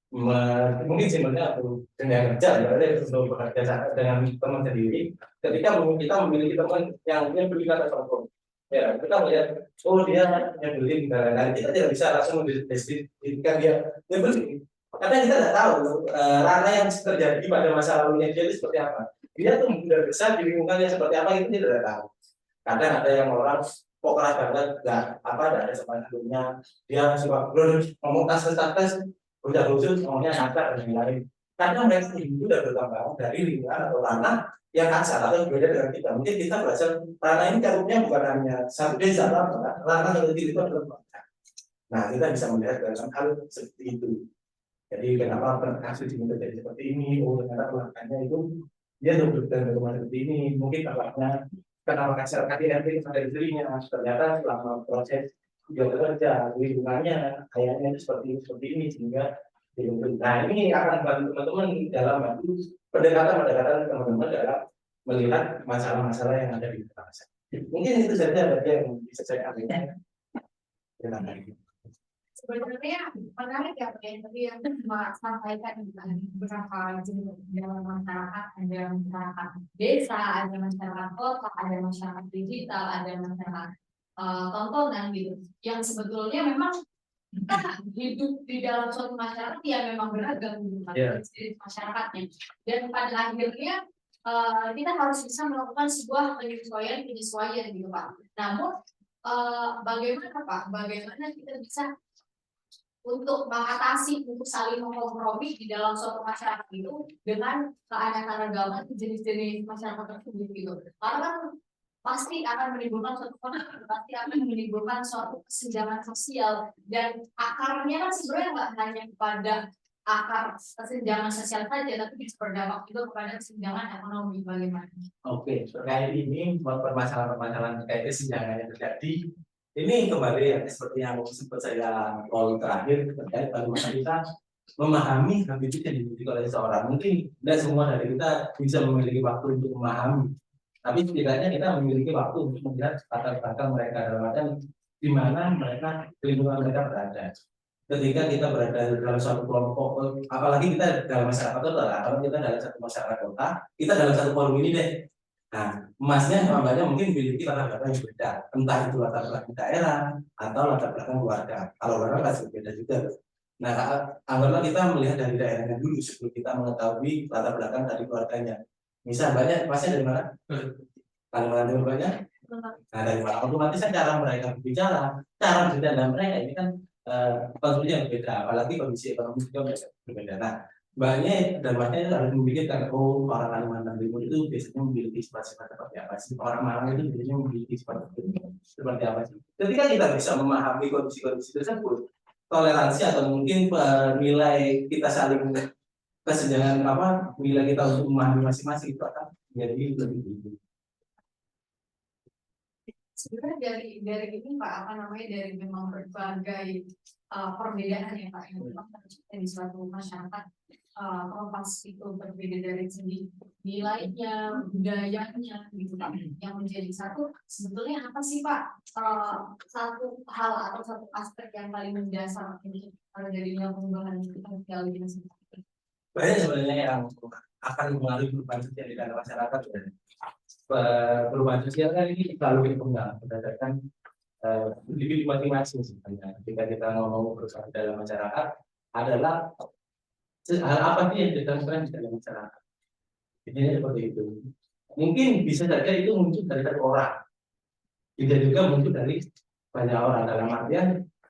Mungkin sebenarnya aku dengan kerja ya, untuk bekerja dengan teman sendiri. Ketika kita memiliki teman yang punya pendidikan atau ya kita melihat, oh dia nyebelin dan kita tidak bisa langsung mendeskripsikan dia nyebelin karena kita tidak tahu ranah yang terjadi pada masa lalunya dia itu seperti apa. Dia tuh sudah besar di lingkungannya seperti apa itu dia tidak tahu. Kadang ada yang orang kok keras banget, nggak apa ada sebelumnya dia suka ngomong tas udah khusus ngomongnya nakal dan lain-lain. Karena mereka itu sudah berkembang dari lingkungan atau ranah yang kasar atau berbeda dengan kita. Mungkin kita berasal ranah ini caranya bukan hanya satu desa, ranah yang itu adalah banyak. Nah, kita bisa melihat dalam hal seperti itu. Jadi kenapa kasus ini terjadi seperti ini? Oh, ternyata belakangnya itu dia dan rumah seperti ini. Mungkin bapaknya kenapa masyarakat ini pada dirinya ternyata selama proses dia bekerja lingkungannya kayaknya itu seperti ini sehingga nah ini akan membantu teman-teman dalam pendekatan teman-teman dalam melihat masalah-masalah yang ada di bangsa. Mungkin itu saja yang bisa saya sampaikan. Terima kasih. Sebenarnya menarik ya Pak, yang tadi yang Mas sampaikan beberapa jenis dalam masyarakat, ada masyarakat desa, ada masyarakat kota, ada masyarakat digital, ada masyarakat tontonan gitu. Yang sebetulnya memang kita hidup di dalam suatu masyarakat yang memang beragam gitu kan, jenis masyarakatnya. Dan pada akhirnya kita harus bisa melakukan sebuah penyesuaian gitu Pak. Namun bagaimana Pak? Bagaimana kita bisa untuk mengatasi, untuk saling mengkompromi di dalam suatu masyarakat itu dengan keanekaragaman jenis-jenis masyarakat tersebut gitu. Karena kan pasti akan menimbulkan suatu konflik, pasti akan menimbulkan suatu kesenjangan sosial, dan akarnya kan sebenarnya nggak hanya pada akar kesenjangan sosial saja, tapi bisa berdampak juga kepada kesenjangan ekonomi. Bagaimana? Oke, terkait ini permasalahan-permasalahan terkait kesenjangan yang terjadi. Ini kembali ya, seperti yang sempat saya call terakhir terkait bagaimana kita memahami habitus yang dimiliki oleh seseorang. Mungkin tidak semua dari kita bisa memiliki waktu untuk memahami, tapi setidaknya kita memiliki waktu untuk melihat latar belakang mereka dalam artian di mana mereka, lingkungan mereka berada. Ketika kita berada dalam suatu kelompok, apalagi kita dalam masyarakat kota, kalau kita dalam satu masyarakat kota, kita dalam satu forum ini deh. Nah, emasnya hambanya mungkin memiliki latar belakang yang berbeda, entah itu latar belakang daerah atau latar belakang keluarga. Kalau orang pasti berbeda juga. Nah, anggaplah kita melihat dari daerahnya dulu sebelum kita mengetahui latar belakang dari keluarganya. Misal banyak pasien dari mana? Kalimantan Timur banyak. Nah, dari mana? Otomatis cara mereka berbicara, cara bercanda mereka ini kan kondisi yang berbeda, apalagi kondisi ekonomi juga berbeda. Nah, banyak dan banyak harus memikirkan, oh orang Kalimantan Timur itu biasanya memiliki sifat-sifat seperti apa sih, orang Malang itu biasanya memiliki sifat seperti apa sih. Ketika kita bisa memahami kondisi-kondisi tersebut, toleransi atau mungkin nilai kita saling kesenjangan nilai kita untuk memahami masing-masing itu akan menjadi lebih tinggi. Sebenarnya dari ini Pak, dari memang berbagai perbedaan ya Pak, yang memang terjadi di suatu masyarakat, pas itu berbeda dari segi nilainya, budayanya gitu Pak, yang menjadi satu. Sebetulnya apa sih Pak satu hal atau satu aspek yang paling mendasar ini dari perubahan sosial ini? Banyak sebenarnya yang akan mengalami perubahan sosial di dalam masyarakat. Perubahan sosial kan ini selalu berkembang berdasarkan individu masing-masing sebenarnya. Ketika kita ngomong perubahan dalam masyarakat adalah hal apa sih yang dilakukan di dalam masyarakat. Intinya seperti itu. Mungkin bisa saja itu muncul dari satu orang, bisa juga muncul dari banyak orang. Dalam artian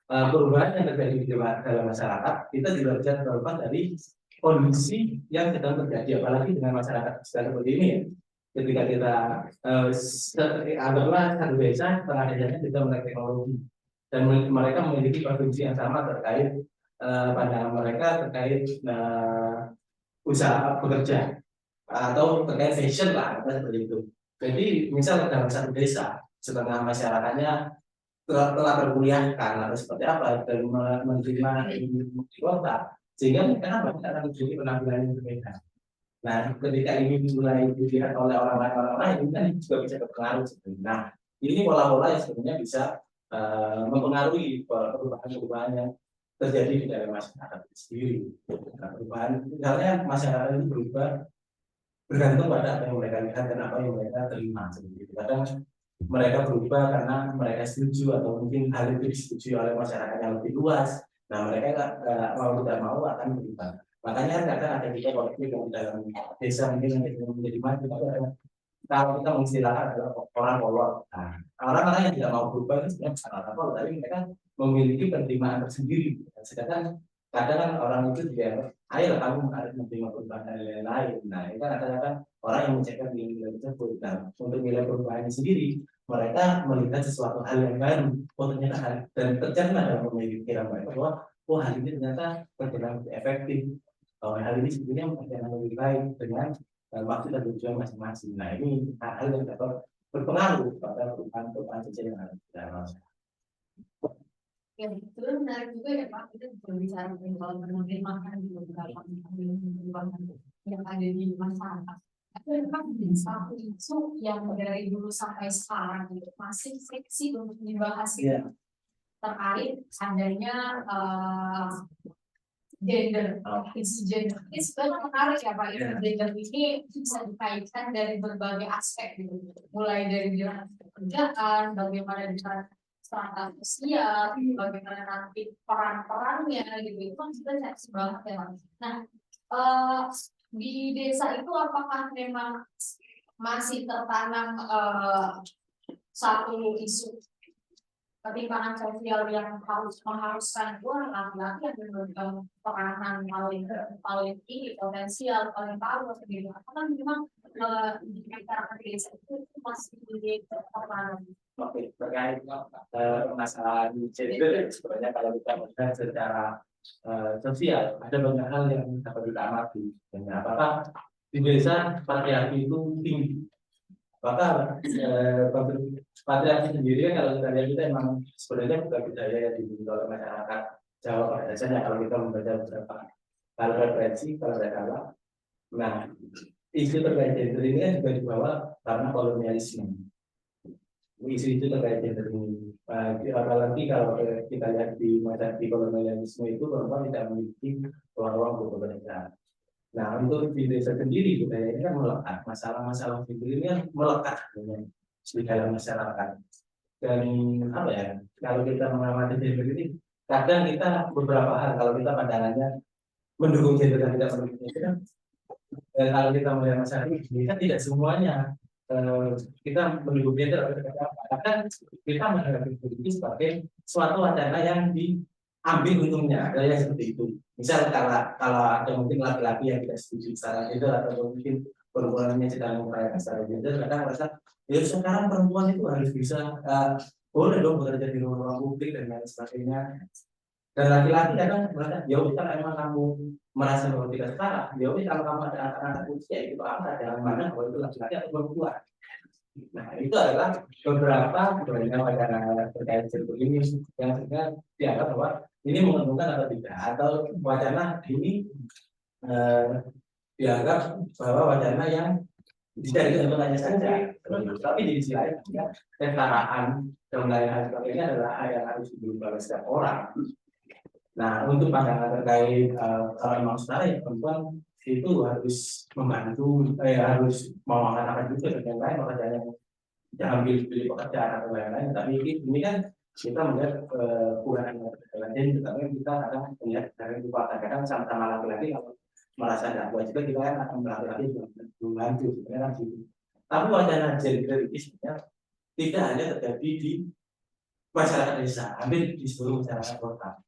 perubahan yang terjadi di dalam masyarakat kita juga bisa terlepas dari kondisi yang sedang terjadi, apalagi dengan masyarakat seperti ini ya. Ketika kita anggaplah satu desa, setengah desanya juga melek teknologi dan mereka memiliki produksi yang sama terkait pandangan mereka terkait usaha bekerja atau terkait fashion lah, seperti itu. Jadi misal dalam satu desa setengah masyarakatnya telah berkuliahkan atau seperti apa dan menerima ilmu di kota, sehingga mereka banyak akan menjadi penampilan yang berbeda. Nah, ketika ini mulai dilihat oleh orang lain, kan juga bisa berpengaruh sebenarnya. Nah, ini pola-pola yang sebenarnya bisa mempengaruhi perubahan-perubahan yang terjadi di dalam masyarakat itu sendiri. Nah, perubahan, misalnya masyarakat itu berubah bergantung pada apa yang mereka lihat dan apa yang mereka terima. Seperti itu. Kadang mereka berubah karena mereka setuju atau mungkin hal itu disetujui oleh masyarakat yang lebih luas. Nah, mereka mau tidak mau akan berubah. Makanya kadang ada juga konflik yang dalam desa mungkin yang menjadi maju, tapi kalau kita mengistilahkan adalah orang kolot. Nah, orang-orang yang tidak mau berubah itu sebenarnya bukan orang kolot, tapi mereka memiliki penerimaan tersendiri. Sedangkan kadang kan orang itu juga, ayo kamu harus menerima perubahan dan lain-lain. Nah, itu kan kadang-kadang orang yang mencegah nilai tersebut. Nah, untuk nilai perubahan sendiri, mereka melihat sesuatu hal yang baru. Oh ternyata hal dan tercermin dalam pemikiran mereka bahwa oh hal ini ternyata berjalan lebih efektif. Hal ini sebetulnya berjalan lebih baik dengan maksud dan tujuan masing-masing. Nah ini hal-hal yang dapat berpengaruh pada perubahan sosial yang ada di dalam masyarakat. Ya, betul menarik juga ya Pak, kita berbicara mengenai makan di beberapa yang ada di masyarakat. Tapi memang satu isu yang dari dulu sampai sekarang gitu masih seksi untuk dibahas itu terkait adanya gender, isu gender. Ini sebenarnya menarik ya Pak, isu gender ini bisa dikaitkan dari berbagai aspek gitu, mulai dari pekerjaan, bagaimana dengan strata sosial, bagaimana nanti peran-perannya gitu, itu kan sebenarnya seksi banget ya. Nah, di desa itu apakah memang masih tertanam satu isu ketimpangan sosial yang harus mengharuskan laki-laki yang memegang peranan paling tinggi, potensial paling paruh gitu. Apakah memang di masyarakat desa itu masih tertanam? Oke, terkait masalah gender sebenarnya kalau kita melihat secara sosial ada banyak hal yang dapat kita amati. Dan apakah di desa patriarki itu tinggi? Apakah patriarki sendiri kalau kita lihat kita emang sebenarnya bukan budaya yang dimiliki oleh masyarakat Jawa pada dasarnya kalau kita membaca beberapa hal referensi kalau saya salah. Nah, isu terkait gender ini kan juga dibawa karena kolonialisme. Isu itu terkait gender ini. Apalagi kalau kita lihat di masa di kolonialisme itu perempuan tidak memiliki ruang-ruang untuk bekerja. Nah, untuk di desa sendiri budaya ini kan melekat, masalah-masalah gender ini kan melekat di dalam masyarakat. Dan apa ya, kalau kita mengamati gender ini, kadang kita beberapa hal kalau kita pandangannya mendukung gender dan tidak mendukung gender, dan kalau kita melihat masyarakat ini kan tidak semuanya kita mendukung gender atau tidak apa. Kadang kita melihat gender ini sebagai suatu wacana yang diambil untungnya, ada yang seperti itu. Misal kalau ada mungkin laki-laki yang tidak setuju secara gender atau mungkin perempuan yang sedang merayakan secara gender, kadang merasa ya sekarang perempuan itu harus bisa boleh dong bekerja di ruang publik dan lain sebagainya. Dan laki-laki kadang merasa ya udah kalau emang kamu merasa bahwa tidak setara, ya udah kalau kamu ada anak-anak usia itu apa jangan mana bahwa itu laki-laki atau perempuan. Nah itu adalah beberapa sebenarnya wacana terkait gender ini yang sebenarnya dianggap bahwa ini menguntungkan atau tidak, atau wacana ini dianggap bahwa wacana yang bisa diuntungkannya saja. Tapi di sisi lain ya, kesetaraan dan lain-lain sebagainya adalah hal yang harus dimiliki oleh setiap orang. Nah, untuk pandangan terkait kalau memang setara ya perempuan itu harus membantu, harus mau angkat juga dan yang lain, makanya jangan pilih-pilih pekerjaan atau lain-lain. Tapi ini kan kita melihat bukan hanya lain, tetapi kita kadang melihat dari kadang sama-sama laki-laki kalau merasa tidak kewajiban kita kan akan laki-laki membantu sebenarnya kan gitu. Tapi wacana gender ini sebenarnya tidak hanya terjadi di masyarakat desa, hampir di seluruh masyarakat kota.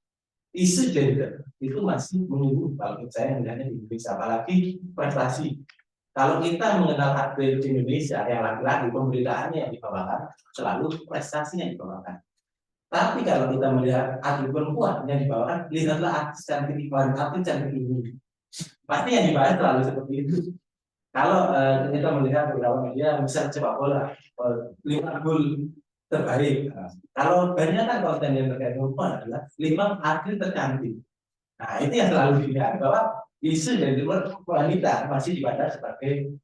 Isu gender itu masih menunggu kalau saya melihatnya di Indonesia, apalagi prestasi. Kalau kita mengenal atlet di Indonesia yang laki-laki, pemberitaannya yang dibawakan selalu prestasinya yang dibawakan. Tapi kalau kita melihat atlet perempuan yang dibawakan, lihatlah artis cantik ini. Pasti yang dibahas selalu seperti itu. Kalau kita melihat beberapa media, misal sepak bola, 5 gol terbaik. Kalau banyak kan konten yang terkait perempuan adalah 5 atlet tercantik. Nah itu yang selalu dilihat bahwa isu dari luar wanita masih dibaca sebagai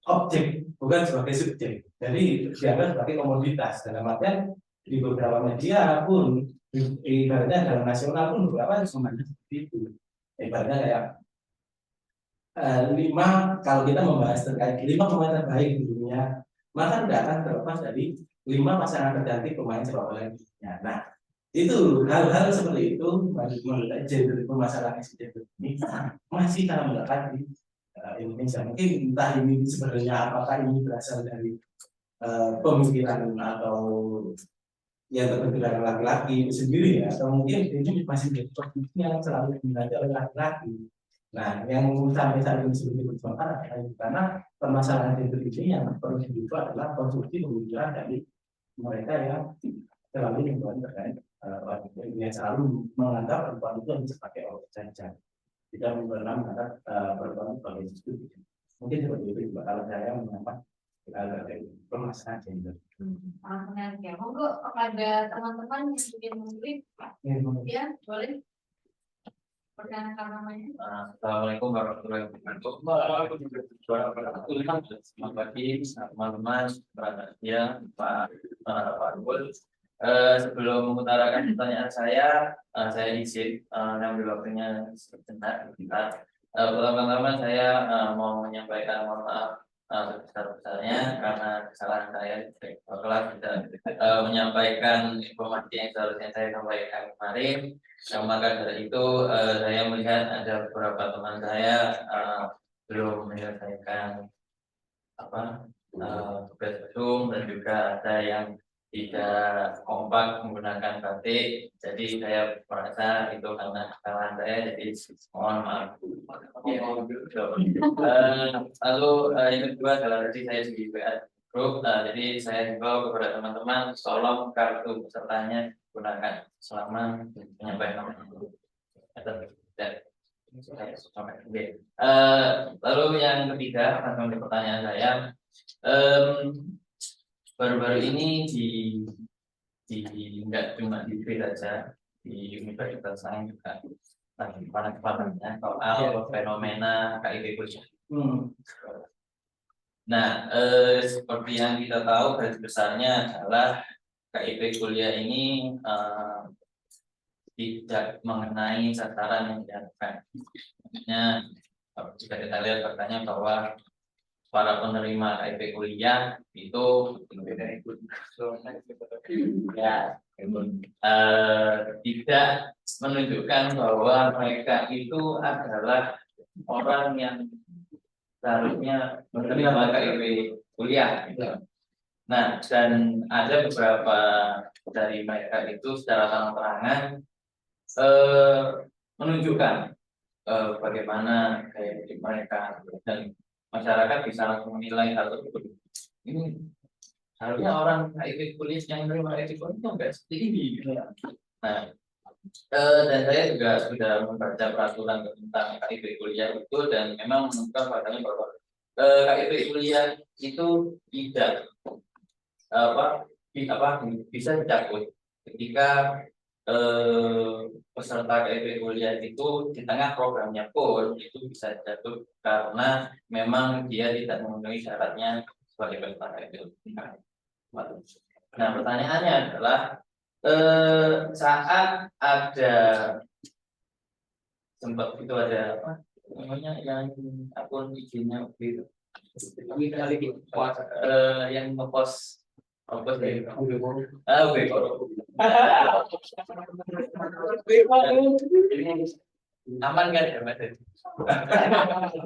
objek, bukan sebagai subjek. Jadi dianggap sebagai komoditas. Dalam artian di beberapa media pun, ibaratnya dalam nasional pun beberapa memandang seperti itu. Ibaratnya kayak 5, kalau kita membahas terkait 5 pemain terbaik di dunia, maka tidak akan terlepas dari 5 pasangan tercantik pemain sepak bola di dunia. Nah, itu hal-hal seperti itu menurut gender permasalahan gender ini masih sangat melekat di Indonesia. Mungkin entah ini sebenarnya apakah ini berasal dari pemikiran atau yang terbentuk dari laki-laki itu sendiri ya, atau mungkin ini masih menjadi topik yang selalu diminati oleh laki-laki. Nah, yang sampai saat ini sudah diperjuangkan adalah karena permasalahan gender ini yang perlu itu adalah konstruksi pemikiran dari mereka yang selalu membuat terkait yang selalu menganggap perempuan itu hanya sebagai objek saja, tidak pernah menganggap perempuan sebagai sesuatu. Mungkin seperti itu juga kalau saya mengapa terkait permasalahan gender. Menarik ya. Monggo kepada teman-teman yang ingin memberi, ya boleh. Perkenalkan namanya. Assalamualaikum warahmatullahi wabarakatuh. Selamat pagi, teman-teman, Pak Rul. Sebelum mengutarakan pertanyaan saya izin mengambil waktunya sebentar. Pertama-tama saya mau menyampaikan mohon maaf sebesar-besarnya karena kesalahan saya di kelas tidak menyampaikan informasi yang seharusnya saya sampaikan kemarin. Maka dari itu saya melihat ada beberapa teman saya belum menyelesaikan tugas Zoom dan juga ada yang tidak kompak menggunakan batik. Jadi saya merasa itu karena kesalahan saya, jadi mohon maaf. Lalu yang kedua adalah tadi saya di WA grup, jadi saya himbau kepada teman-teman tolong kartu pesertanya gunakan selama penyampaian namanya. Lalu yang ketiga, langsung di pertanyaan saya, baru-baru ini nggak cuma di UPI saja, di Universitas lain juga lagi panas-panasnya soal fenomena KIP kuliah. Nah, seperti yang kita tahu garis besarnya adalah KIP kuliah ini tidak mengenai sasaran yang diharapkan. Maksudnya, jika kita lihat bertanya bahwa para penerima KIP kuliah itu tidak menunjukkan bahwa mereka itu adalah orang yang seharusnya menerima KIP kuliah. Nah, dan ada beberapa dari mereka itu secara terang-terangan menunjukkan bagaimana kayak mereka, dan masyarakat bisa langsung menilai atau ini harusnya orang KIP kuliah yang menerima KIP kuliah itu enggak setinggi. Nah, dan saya juga sudah membaca peraturan tentang KIP kuliah itu, dan memang menemukan faktanya bahwa KIP kuliah itu tidak bisa dicabut ketika peserta KIP kuliah itu di tengah programnya pun itu bisa jatuh karena memang dia tidak memenuhi syaratnya sebagai peserta KIP kuliah. Nah, pertanyaannya adalah saat ada sempat itu ada apa namanya yang akun IG-nya itu yang ngepost apa sih? Ini aman kan ya, Mas?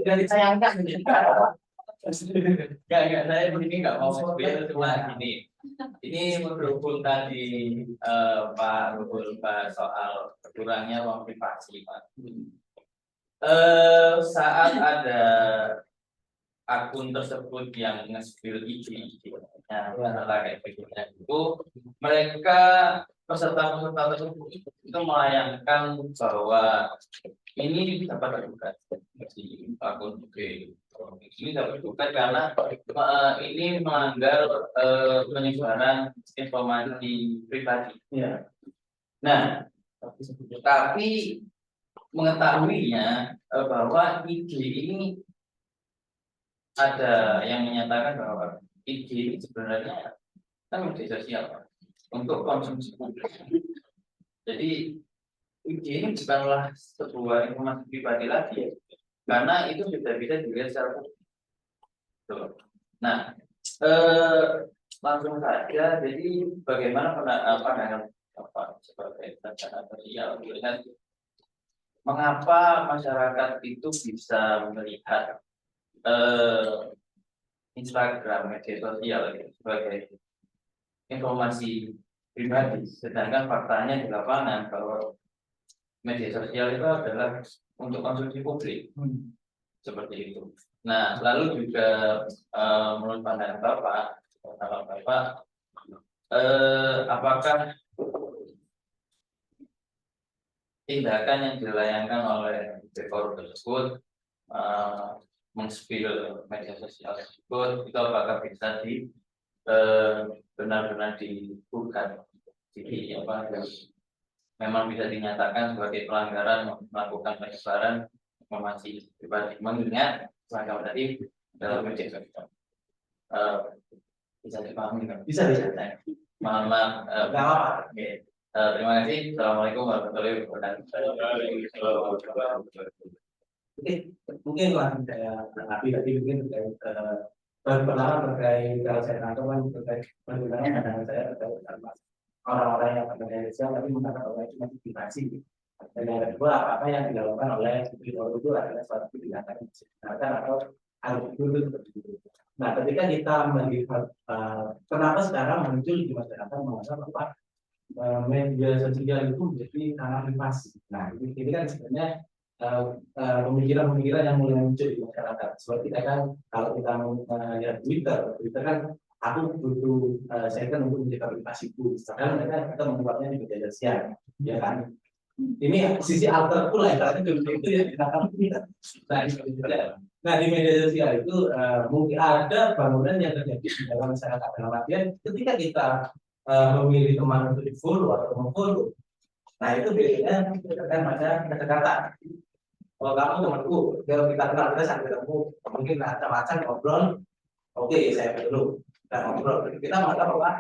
Tidak disayangkan. Enggak, saya ini enggak mau spill, cuma gini. Ini berhubung tadi Pak Rul soal kurangnya ruang privasi, Pak. Saat ada akun tersebut yang nge-spill IG-nya masalah kayak begini itu, mereka peserta-peserta tersebut itu melayangkan bahwa ini dapat tergugat di akun IG. Ini dapat tergugat karena ini melanggar penyebaran informasi pribadi. Nah, tapi mengetahuinya bahwa IG ini ada yang menyatakan bahwa IG ini sebenarnya kan media sosial untuk konsumsi publik. Jadi IG ini bukanlah sebuah informasi pribadi lagi, karena itu sudah bisa dilihat secara publik. Nah, langsung saja. Jadi bagaimana pandangan Bapak sebagai tenaga sosial melihat mengapa masyarakat itu bisa melihat Instagram, media sosial sebagai informasi pribadi, sedangkan faktanya di lapangan bahwa media sosial itu adalah untuk konsumsi publik, seperti itu. Nah, lalu juga menurut pandangan Bapak, apakah tindakan yang dilayangkan oleh Bepor tersebut men-spill media sosial tersebut itu apakah bisa benar-benar digugat memang bisa dinyatakan sebagai pelanggaran melakukan penyebaran informasi pribadi. Mengingat selangkah tadi dalam media sosial. Bisa dipahami kan? Bisa. Mohon maaf. Nggak apa-apa. Oke. Terima kasih. Assalamualaikum warahmatullahi wabarakatuh. Oke, mungkin lah saya tanggapi tadi mungkin terkait pertama terkait kalau saya tangkap kan terkait penggunaan pandangan saya terkait sama orang-orang yang pada Indonesia tapi mengatakan oleh cuma divaksin. Dan yang kedua, apa yang dilakukan oleh individu itu adalah suatu tindakan yang dibenarkan atau harus dulu seperti itu. Nah, ketika kita melihat kenapa sekarang muncul di masyarakat menganggap apa media sosial itu menjadi ranah privasi. Nah, ini kan sebenarnya pemikiran-pemikiran yang mulai muncul di masyarakat. Sebab kita kan kalau kita lihat Twitter kan aku butuh second untuk menjaga privasiku. Sedangkan mereka kita membuatnya di media sosial, ya kan? Ini sisi alter pula ya, itu ya kita akan kita. Nah di media sosial itu mungkin ada bangunan yang terjadi di dalam masyarakat dalam artian ketika kita memilih teman untuk di follow atau memfollow, nah itu biasanya akan ada kata-kata. Kalau kamu temanku, kalau kita kenal kita sampai ketemu, mungkin macam-macam ngobrol, oke saya dulu kita ngobrol. Kita malah bahwa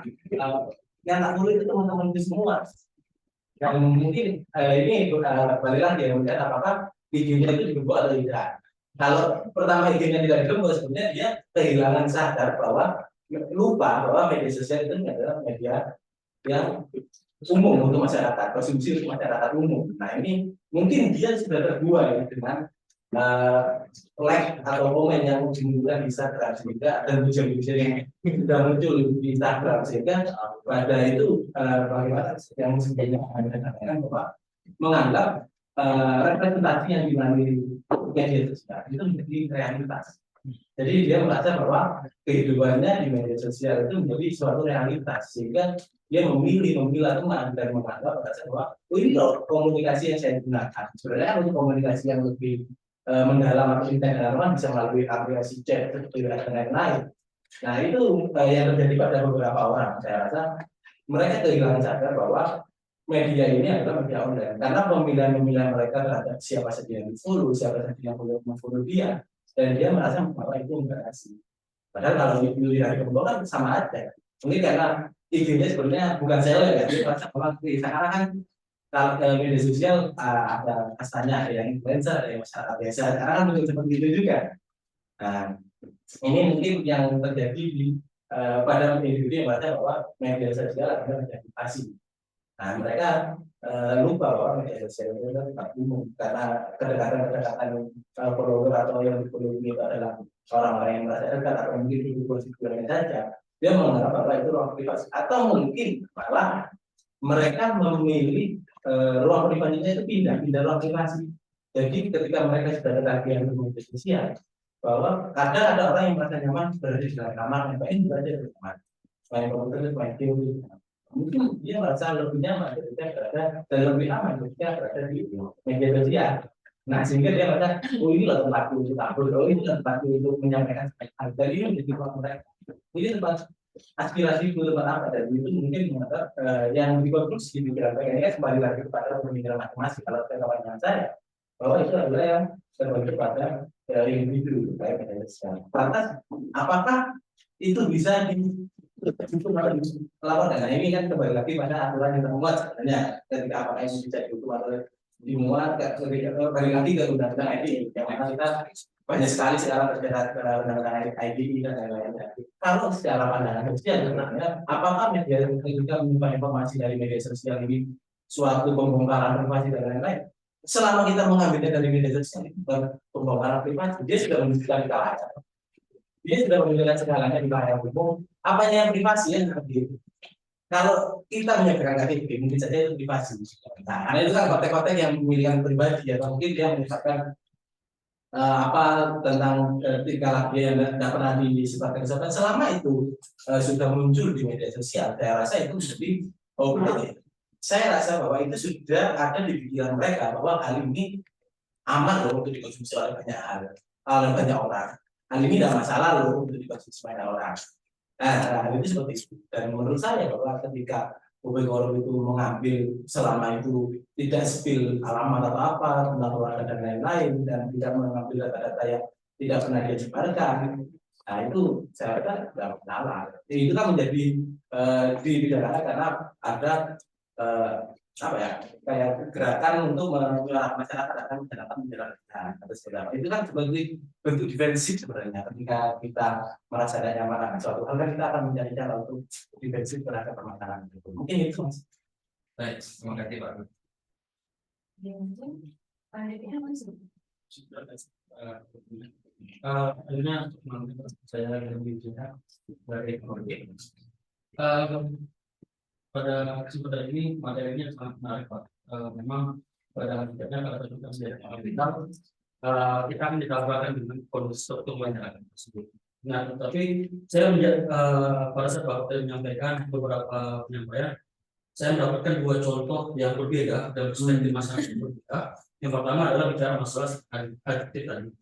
yang tak boleh itu teman-teman itu semua. Yang mungkin ini balik lagi ya, melihat apakah izinnya itu dibuat atau tidak. Kalau pertama izinnya tidak dibuat, sebenarnya dia kehilangan sadar bahwa lupa bahwa media sosial itu adalah media yang umum untuk masyarakat, konsumsi untuk masyarakat umum. Nah ini mungkin dia sudah terbuai ya, dengan like atau komen yang muncul di Instagram sehingga dan ujian-ujian yang sudah muncul di Instagram sehingga pada itu bagaimana yang sebenarnya Anda katakan bahwa menganggap representasi yang dilalui media sosial itu menjadi realitas. Jadi dia merasa bahwa kehidupannya di media sosial itu menjadi suatu realitas sehingga dia memilah teman dan menganggap bahwa ini loh komunikasi yang saya gunakan. Sebenarnya untuk komunikasi yang lebih mendalam atau intens bisa melalui aplikasi chat seperti dan lain-lain. Nah itu yang terjadi pada beberapa orang. Saya rasa mereka kehilangan sadar bahwa media ini adalah media online karena pemilihan mereka terhadap siapa saja yang di-follow, siapa saja yang boleh memfollow dia, dan dia merasa bahwa itu enggak asli. Padahal kalau itu dari kan sama aja. Mungkin karena idenya sebenarnya bukan saya ya, dia merasa bahwa sekarang kan kalau media sosial ada kastanya, ada yang influencer, ada yang masyarakat biasa, sekarang kan mungkin seperti itu juga. Nah, ini mungkin yang terjadi di pada individu yang merasa bahwa media sosial adalah media privasi. Nah, mereka lupa bahwa media sosial itu tetap umum karena kedekatan follower atau yang di-follow itu adalah orang-orang yang merasa dekat atau mungkin itu posisinya saja. Dia menganggap bahwa itu ruang privasi atau mungkin malah mereka memilih ruang privasinya itu pindah ruang privasi. Jadi ketika mereka sudah ketagihan di media sosial, bahwa kadang ada orang yang merasa nyaman berada di dalam kamar, ngapain berada di kamar, main komputer, main game, mungkin dia merasa lebih nyaman ketika berada dan lebih aman ketika berada di media sosial. Nah sehingga dia merasa, oh ini loh tempatku untuk upload, oh ini tempatku untuk menyampaikan harga ini menjadi ruang mereka. Ini tempat aspirasi itu tempat apa dan itu mungkin menganggap yang dikonklusi di pikiran mereka ini kembali lagi kepada pemikiran masing-masing. Kalau kawan saya bahwa itu adalah yang terbentuk pada dari individu kayak media sosial. Lantas apakah itu bisa dilakukan? Nah ini kan kembali lagi pada aturan yang termuat sebenarnya ketika apakah ini bisa dihukum atau dimuat kembali lagi ke undang-undang ID yang mana kita banyak sekali sekarang terjerat undang-undang ID dan lain-lain. Kalau secara pandangan sosial sebenarnya apakah media juga menyimpan informasi dari media sosial ini suatu pembongkaran privasi dan lain-lain? Selama kita mengambilnya dari media sosial itu bukan pembongkaran privasi, dia sudah menunjukkan di kalangan. Dia sudah menunjukkan segalanya di layar umum. Apanya yang privasi ya seperti itu. Kalau kita menyebutkan KTP, mungkin saja itu privasi. Nah, itu kan kotek-kotek yang pemilihan pribadi ya. Mungkin dia menyebutkan apa tentang tingkah laku yang tidak pernah disebutkan kesempatan. Selama itu sudah muncul di media sosial, saya rasa itu menjadi saya rasa bahwa itu sudah ada di pikiran mereka bahwa hal ini aman loh untuk dikonsumsi oleh banyak orang. Hal ini tidak masalah loh untuk dikonsumsi banyak orang. Nah, itu seperti itu. Dan menurut saya bahwa ketika korum itu mengambil selama itu tidak spill alamat atau apa tentang keluarga dan lain-lain dan tidak mengambil data-data yang tidak pernah dia sebarkan. Nah itu saya rasa tidak masalah. Itu kan menjadi dipidanakan karena ada apa ya kayak gerakan untuk menyuarakan masyarakat akan menjalankan atau segala itu kan sebagai bentuk defensif sebenarnya ketika kita merasa tidak nyaman akan suatu hal kan kita akan mencari cara untuk defensif terhadap permasalahan itu mungkin itu mas. Baik, terima kasih Pak. Panitianya masuk. Akhirnya saya lebih jelas dari pada kesempatan ini materinya sangat menarik Pak. Memang pada akhirnya kalau kita kita akan ditawarkan dengan kondisi struktur masyarakat tersebut. Nah, tapi saya pada saat Bapak menyampaikan beberapa penyampaian, saya mendapatkan dua contoh yang berbeda dan perspektif masyarakat yang berbeda. Yang pertama adalah bicara masalah adiktif tadi.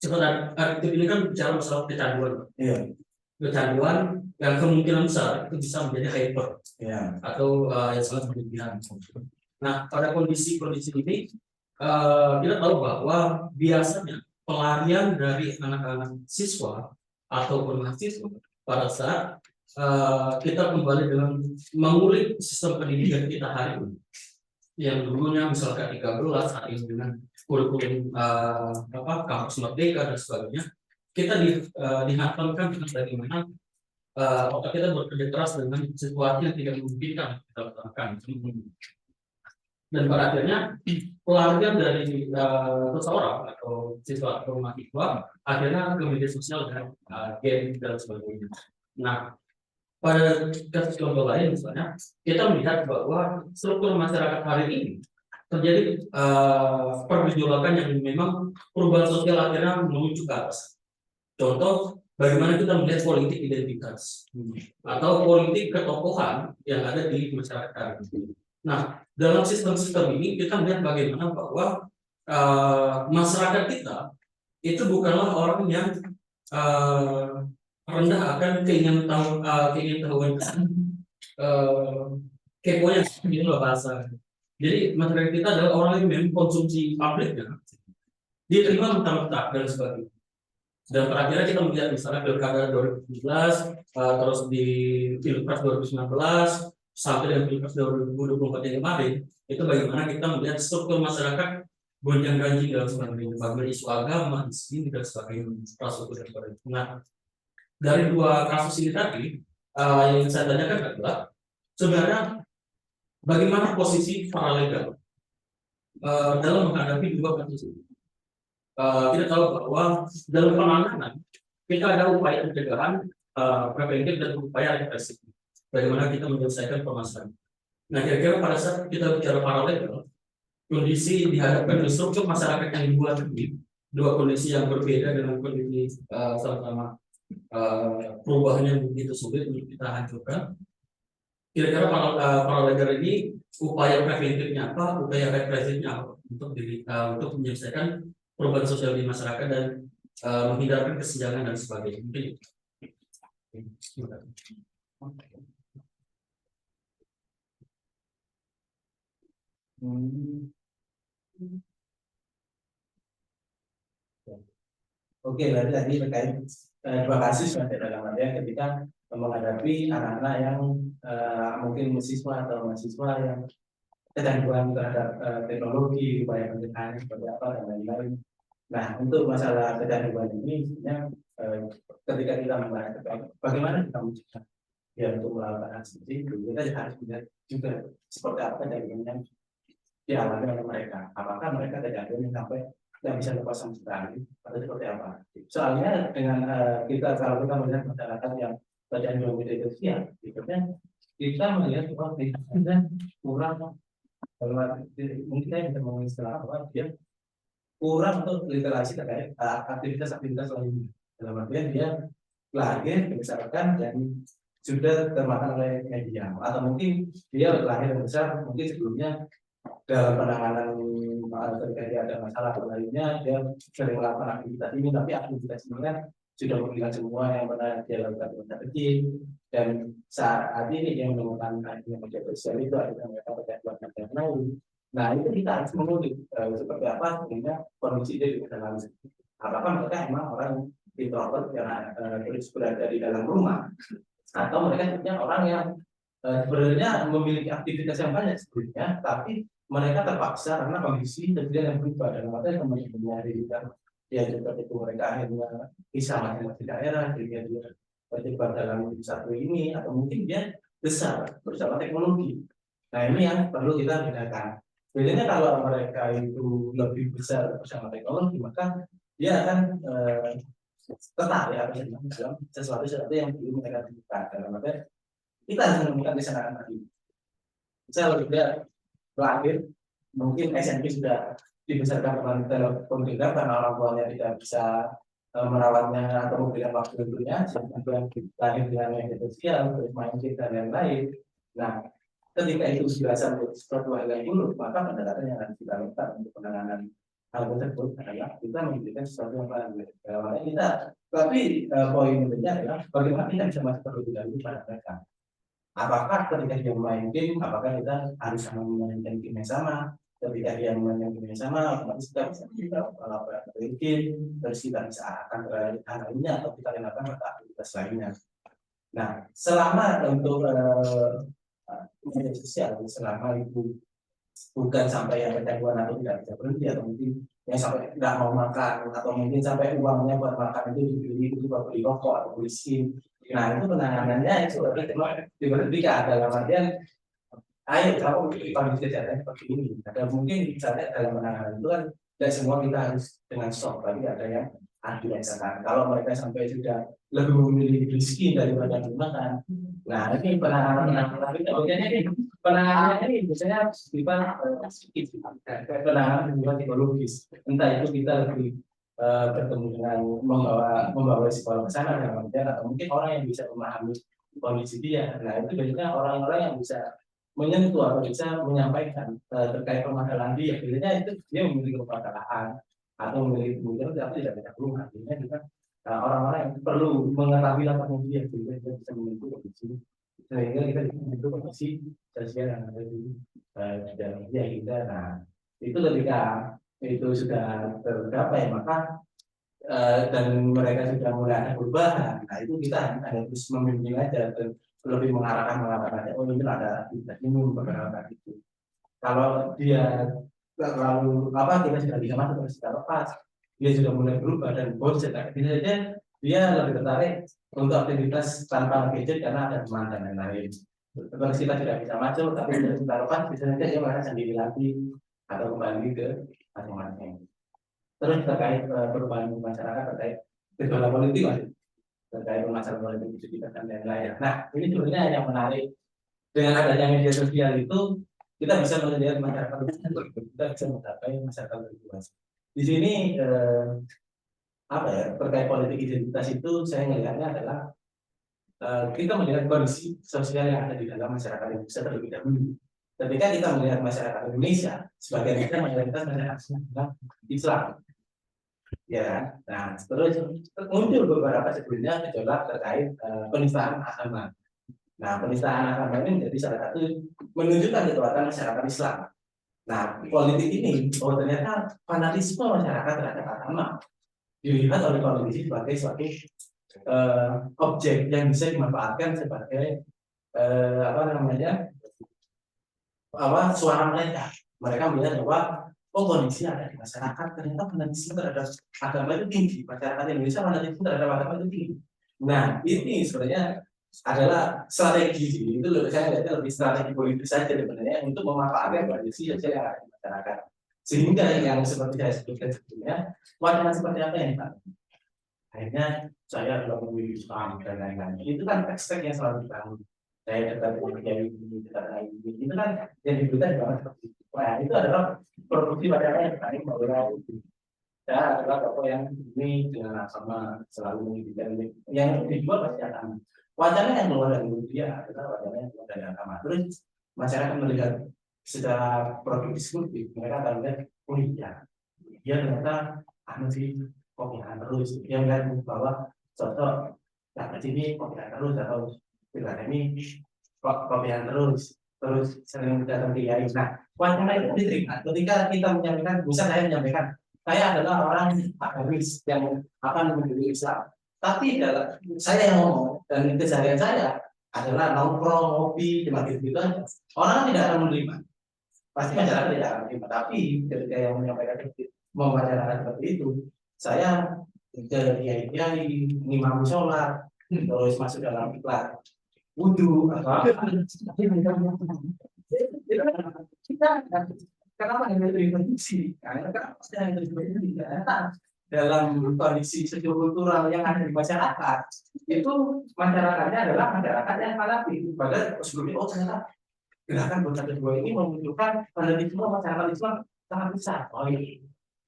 Sebenarnya adiktif ini kan bicara masalah kecanduan. Iya. Kecanduan yang kemungkinan besar itu bisa menjadi hyper atau yang sangat berlebihan. Nah, pada kondisi ini kita tahu bahwa biasanya pelarian dari anak-anak siswa ataupun mahasiswa pada saat kita kembali dengan mengulik sistem pendidikan kita hari ini yang dulunya misalkan 13 hari ini dengan kurikulum kampus merdeka dan sebagainya, kita dihantamkan dengan bagaimana otak kita bekerja keras dengan situasi yang tidak memungkinkan kita lakukan. Dan pada akhirnya pelarian dari seseorang atau siswa atau mahasiswa akhirnya ke media sosial dan game dan sebagainya. Nah, pada kasus contoh lain misalnya kita melihat bahwa struktur masyarakat hari ini terjadi pergejolakan yang memang perubahan sosial akhirnya menuju ke atas. Contoh, bagaimana kita melihat politik identitas atau politik ketokohan yang ada di masyarakat hari ini. Nah, dalam sistem-sistem ini kita melihat bagaimana bahwa masyarakat kita itu bukanlah orang yang rendah akan keinginan tahuan keponya gitu loh bahasa. Jadi masyarakat kita adalah orang yang memang konsumsi publik ya. Dia terima mentah-mentah dan sebagainya. Dan terakhirnya kita melihat misalnya pilkada 2017, terus di pilpres 2019 sampai dengan pilpres 2024 yang kemarin, itu bagaimana kita melihat struktur masyarakat gonjang-ganjing dalam sebagainya, bagaimana isu agama, isu dan sebagainya, infrastruktur dan sebagainya. Nah, dari dua kasus ini tadi, yang saya tanyakan adalah sebenarnya bagaimana posisi paralegal dalam menghadapi dua kasus ini. Kita tahu bahwa dalam penanganan kita ada upaya pencegahan, preventif dan upaya represif. Bagaimana kita menyelesaikan permasalahan. Nah, kira-kira pada saat kita bicara paralegal, kondisi dihadapkan dengan struktur masyarakat yang dibuat ini, dua kondisi yang berbeda dengan kondisi sama-sama perubahan yang begitu sulit untuk kita hancurkan. Kira-kira paralegal ini upaya preventifnya apa, upaya represifnya apa untuk menyelesaikan perubahan sosial di masyarakat dan menghindarkan kesenjangan dan sebagainya. Mungkin Oke, berarti tadi terkait dua kasus dalam artian ketika menghadapi anak-anak yang mungkin mahasiswa atau mahasiswa yang kecanduan terhadap teknologi, upaya pencegahan seperti apa dan lain-lain. Nah, untuk masalah kecanduan ini sebenarnya ketika kita membahas bagaimana kita mencegah ya untuk melakukan aksi itu, kita harus melihat juga seperti apa jaringan yang dialami oleh mereka. Apakah mereka kecanduan sampai yang bisa lepas sama sekali atau seperti apa? Soalnya dengan kalau kita melihat masyarakat yang kecanduan media sosial, kita melihat bahwa kita kurang mungkin saya bisa mengistilah bahwa dia kurang untuk literasi terkait aktivitas lainnya. Dalam artian dia lahir dibesarkan dan sudah termakan oleh media, atau mungkin dia lahir besar mungkin sebelumnya dalam penanganan terjadi ada masalah lainnya dia sering melakukan aktivitas ini, tapi aktivitas ini kan sudah memberikan semua yang pernah dia lakukan di masa kecil, dan saat ini dia menemukan yang media sosial itu ada mereka berkaitan yang lain. Nah itu kita harus mengulik seperti apa sehingga kondisi dia di dalam. Apakah mereka emang orang introvert yang terus berada di dalam rumah, atau mereka sebenarnya orang yang sebenarnya memiliki aktivitas yang banyak sebelumnya, tapi mereka terpaksa karena kondisi dan yang berubah dalam arti teman-temannya di ya juga itu mereka akhirnya bisa masing-masing daerah, sehingga dia terjebak dalam satu ini, atau mungkin dia besar bersama teknologi. Nah ini yang perlu kita bedakan. Bedanya kalau mereka itu lebih besar bersama teknologi, maka dia akan tetap ya dalam sesuatu yang belum mereka temukan. Dalam arti kita harus menemukan kesadaran tadi. Saya juga lahir mungkin SMP sudah dibesarkan oleh pemerintah karena orang tuanya tidak bisa merawatnya atau memberikan waktu untuknya, sehingga lahir dengan media sosial, terus main game dan lain-lain. Nah, ketika itu dirasa menjadi sesuatu hal yang buruk, maka pendekatan yang harus kita lakukan untuk penanganan hal tersebut adalah kita memberikan sesuatu yang baru. Makanya kita, tapi poin pentingnya adalah bagaimana kita bisa masuk terlebih dahulu pada mereka. Apakah ketika dia main game, apakah kita harus sama memainkan game yang sama? Ketika dia memainkan game yang sama, otomatis kita bisa game, terus kita bisa arahkan ke hal lainnya, atau kita gunakan aktivitas lainnya. Nah, selama untuk media sosial, selama itu bukan sampai yang kecanduan atau tidak bisa berhenti, atau mungkin yang sampai tidak mau makan, atau mungkin sampai uangnya buat makan itu dibeli untuk beli rokok atau beli SIM. Nah itu penanganannya itu diberhentikan dalam artian ayo kamu kondisi kesehatan seperti ini. Ada mungkin misalnya dalam penanganan itu kan tidak semua kita harus dengan shock, tapi ada yang dibiasakan. Kalau mereka sampai sudah lebih memilih miskin daripada makan. Nah ini penanganannya ini biasanya bersifat penanganan psikologis. Entah itu kita lebih bertemu dengan membawa psikolog ke sana dalam artian, atau mungkin orang yang bisa memahami kondisi dia. Nah itu biasanya orang-orang yang bisa menyentuh atau bisa menyampaikan terkait permasalahan dia. Biasanya itu dia memiliki permasalahan atau memiliki kebutuhan tapi tidak bisa keluar. Artinya juga orang-orang yang perlu mengetahui latar dia sehingga dia bisa menyentuh kondisi, sehingga kita bisa menyentuh kondisi sosial yang ada di dalam dia kita. Nah itu ketika itu sudah tercapai, maka dan mereka sudah mulai ada perubahan. Nah itu kita harus membimbing aja dan lebih mengarahkan aja. Oh ini ada ini beberapa itu. Kalau dia terlalu kita sudah bisa masuk ke secara lepas, dia sudah mulai berubah dan bosan. Bisa saja dia lebih tertarik untuk aktivitas tanpa gadget karena ada teman dan lain-lain. Kalau kita tidak bisa masuk, tapi sudah lepas, bisa saja dia merasa sendiri lagi atau kembali ke masing-masing. Terus terkait perubahan masyarakat, terkait gejolak politik, terkait masalah politik identitas dan lain-lain. Nah, ini sebenarnya yang menarik dengan adanya media sosial itu kita bisa melihat masyarakat kita bisa mencapai masyarakat lebih luas. Di sini terkait politik identitas itu saya melihatnya adalah kita melihat kondisi sosial yang ada di dalam masyarakat Indonesia terlebih dahulu. Ketika kita melihat masyarakat Indonesia sebagai mayoritas masyarakat Islam, ya, nah terus muncul beberapa sebelumnya gejolak terkait penistaan agama. Nah, penistaan agama ini menjadi salah satu menunjukkan kekuatan masyarakat Islam. Nah, politik ini, ternyata fanatisme masyarakat terhadap agama dilihat oleh politisi sebagai suatu objek yang bisa dimanfaatkan sebagai suara mereka. Mereka melihat bahwa kondisi ada di masyarakat, ternyata fanatisme terhadap agama itu tinggi. Masyarakat Indonesia fanatisme terhadap agama itu tinggi. Nah, ini sebenarnya adalah strategi itu saya lihatnya lebih strategi politik saja sebenarnya untuk memanfaatkan kondisi sosial yang ada di masyarakat. Sehingga yang seperti saya sebutkan sebelumnya, wacana seperti apa yang dibangun? Akhirnya saya adalah memilih Islam dan lain-lain. Itu kan aspek yang selalu dibangun. Saya dekat dengan kiai ini, dekat dengan ini. Itu kan yang diberikan banget seperti itu. Nah, itu adalah produksi wacana yang paling bawah itu. Saya adalah tokoh yang ini dengan sama selalu mengizinkan yang dijual pasti akan. Wacana yang keluar dari media adalah wacana yang keluar dari agama. Terus masyarakat melihat secara produktif, mereka akan melihat, oh iya, dia ternyata sih kok ya terus dia melihat bahwa sosok dapat ini kopian terus atau bulan ini kopian terus sering datang ke kiai. Nah, wacana itu diterima ketika kita menyampaikan, misalnya saya menyampaikan saya adalah orang agamis yang akan memeluk Islam, tapi saya yang ngomong dan keseharian saya adalah nongkrong, ngopi, cuma gitu aja. Orang tidak akan menerima, pasti masyarakat tidak akan menerima. Tapi ketika yang menyampaikan mewacanakan seperti itu, saya ke kiai imam sholat, terus masuk dalam iklan wudhu atau apa. Kita kenapa hanya reproduksi? Karena pasti hanya reproduksi dalam kondisi sosiokultural yang ada di masyarakat, itu masyarakatnya adalah masyarakat yang fanatik. Padahal sebelumnya ternyata gerakan bersatu dua ini menunjukkan fanatisme masyarakat Islam sangat besar. Oh ini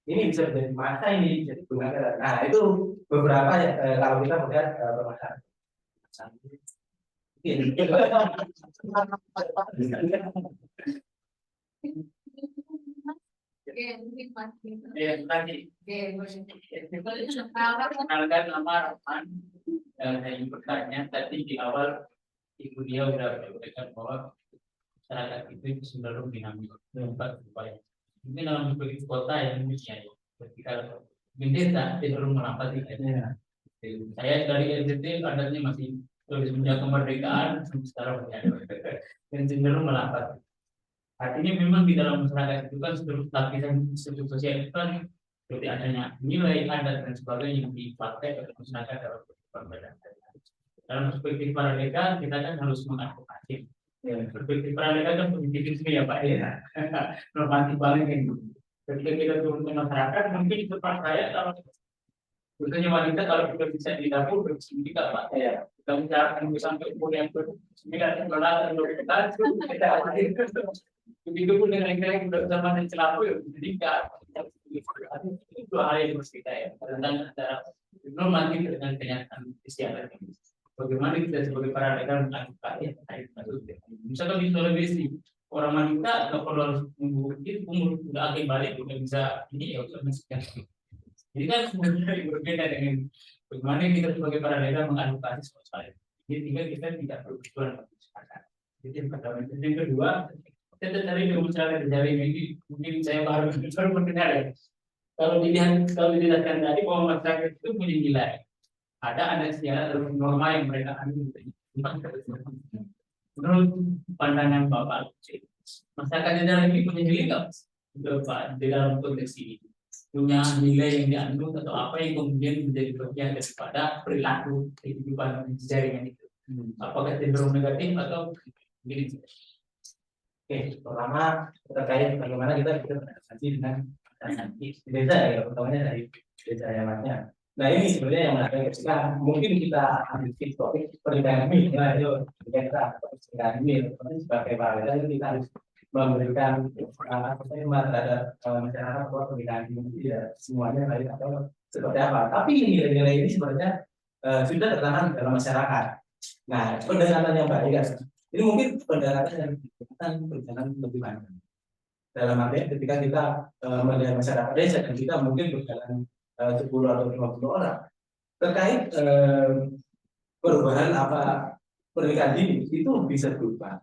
bisa menjadi masa, ini bisa digunakan. Nah itu beberapa kalau kita melihat permasalahan. Oke, mungkin Mas. Ya, tadi. Oke, boleh. Kenalkan nama Rahman. Saya ingin bertanya tadi di awal Ibu dia sudah menyampaikan bahwa masyarakat itu cenderung dinamis, berubah. Mungkin dalam beberapa kota yang demikian, ketika desa cenderung melambat. Saya dari NTT adanya masih semenjak kemerdekaan sekarang dan cenderung melambat. Artinya memang di dalam masyarakat itu kan seluruh lapisan struktur sosial itu kan seperti adanya nilai, adat dan sebagainya yang dipakai oleh masyarakat dalam perbedaan. Dalam perspektif Paradeka kita kan harus mengadvokasi. Perspektif Paradeka kan positivisme ya Pak ya, normatif banget kan. Ketika kita turun ke masyarakat mungkin itu Pak saya kalau khususnya wanita kalau kita bisa di dapur bersedia Pak ya. Kita mencari sampai umur yang bersembilan bulan atau kita begitu pun dengan yang sudah zaman yang celapu ya jadi itu hal yang harus kita ya tentang antara normatif dengan kenyataan istiadat ini. Bagaimana kita sebagai para legal mengadvokasi misalkan di Sulawesi orang wanita nggak perlu harus umur udah akhir balik udah bisa ini ya udah sekian. Jadi kan sebenarnya berbeda dengan bagaimana kita sebagai para legal mengadvokasi soal itu. Jadi tinggal kita tidak berkecuali masyarakat. Jadi yang pertama. Yang kedua, kita cari di masyarakat jaring ini mungkin saya baru mendengar ya. Kalau dijelaskan tadi bahwa masyarakat itu punya nilai. Ada sejarah atau norma yang mereka ambil. Menurut pandangan Bapak, masyarakat jaring ini punya nilai nggak? Di dalam konteks ini punya nilai yang dianut atau apa yang kemudian menjadi bagian daripada perilaku kehidupan jaringan itu. Apakah cenderung negatif atau begini? Oke, pertama terkait bagaimana kita bisa beradaptasi dengan desa ya, utamanya dari desa yamannya. Nah ini sebenarnya yang menarik ketika mungkin kita ambil topik pernikahan ini, nah itu kita pernikahan ini sebagai paralel kita harus memberikan terhadap masyarakat bahwa pernikahan ini tidak semuanya baik atau seperti apa. Tapi nilai-nilai ini sebenarnya sudah tertanam dalam masyarakat. Nah pendekatan yang baik kan, ini mungkin pendekatan yang berjalan lebih panjang. Dalam arti ketika kita melihat masyarakat desa dan kita mungkin berjalan 10 atau 50 orang terkait perubahan apa pernikahan dini itu bisa berubah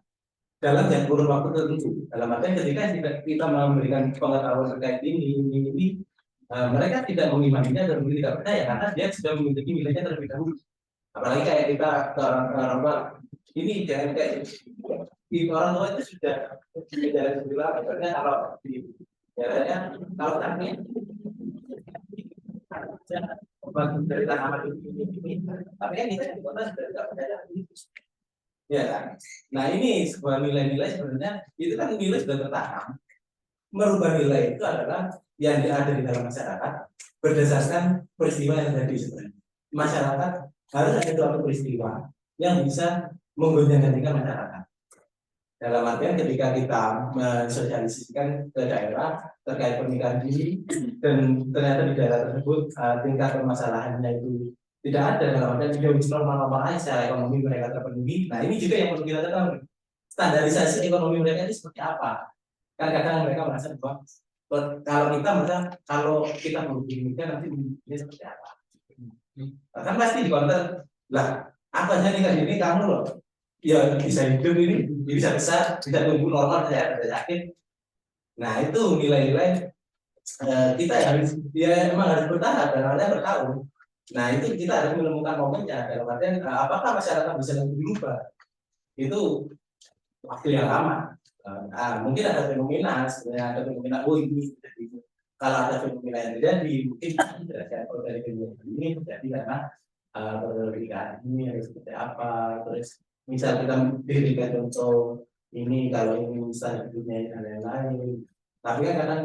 dalam jangka kurun waktu tertentu. Dalam arti ketika kita memberikan pengetahuan terkait ini mereka tidak mengimaninya dan tidak percaya karena dia sudah memiliki nilainya terlebih dahulu. Apalagi kayak kita ke orang tua ini jangan kayak orang tua itu sudah jalan sebelah. Misalnya kalau di daerahnya kalau tadi dari tanaman ini, tapi kan kita di kota sudah tidak percaya ya kan. Nah ini sebuah nilai-nilai sebenarnya itu kan nilai sudah tertanam. Merubah nilai itu adalah yang ada di dalam masyarakat berdasarkan peristiwa yang terjadi sebenarnya. Masyarakat harus ada suatu peristiwa yang bisa menggonjang-ganjingkan masyarakat. Dalam artian ketika kita mensosialisasikan ke daerah terkait pernikahan dini dan ternyata di daerah tersebut tingkat permasalahannya itu tidak ada dalam artian juga normal-normal aja secara ekonomi mereka terpenuhi. Nah ini juga yang perlu kita ketahui, standarisasi ekonomi mereka ini seperti apa. Kan kadang mereka merasa bahwa kalau kita merasa kalau kita begini nanti ini seperti apa. Kan pasti di counter lah, apa aja nih kan ini kamu loh, ya bisa hidup ini, bisa besar, bisa tumbuh normal, saya yakin. Nah itu nilai-nilai kita harus, ya memang harus bertahap dan harusnya bertahun. Nah itu kita harus menemukan momennya, dalam artian apakah masyarakat bisa lebih berubah, itu waktu yang lama. Mungkin ada fenomena, sebenarnya ada fenomena, oh ini terjadi. Kalau ada fenomena yang terjadi, mungkin kalau dari fenomena ini terjadi karena perbedaan ini harus seperti apa. Terus misal kita berikan contoh ini, kalau ini misal dunia dan lain-lain. Tapi kan kadang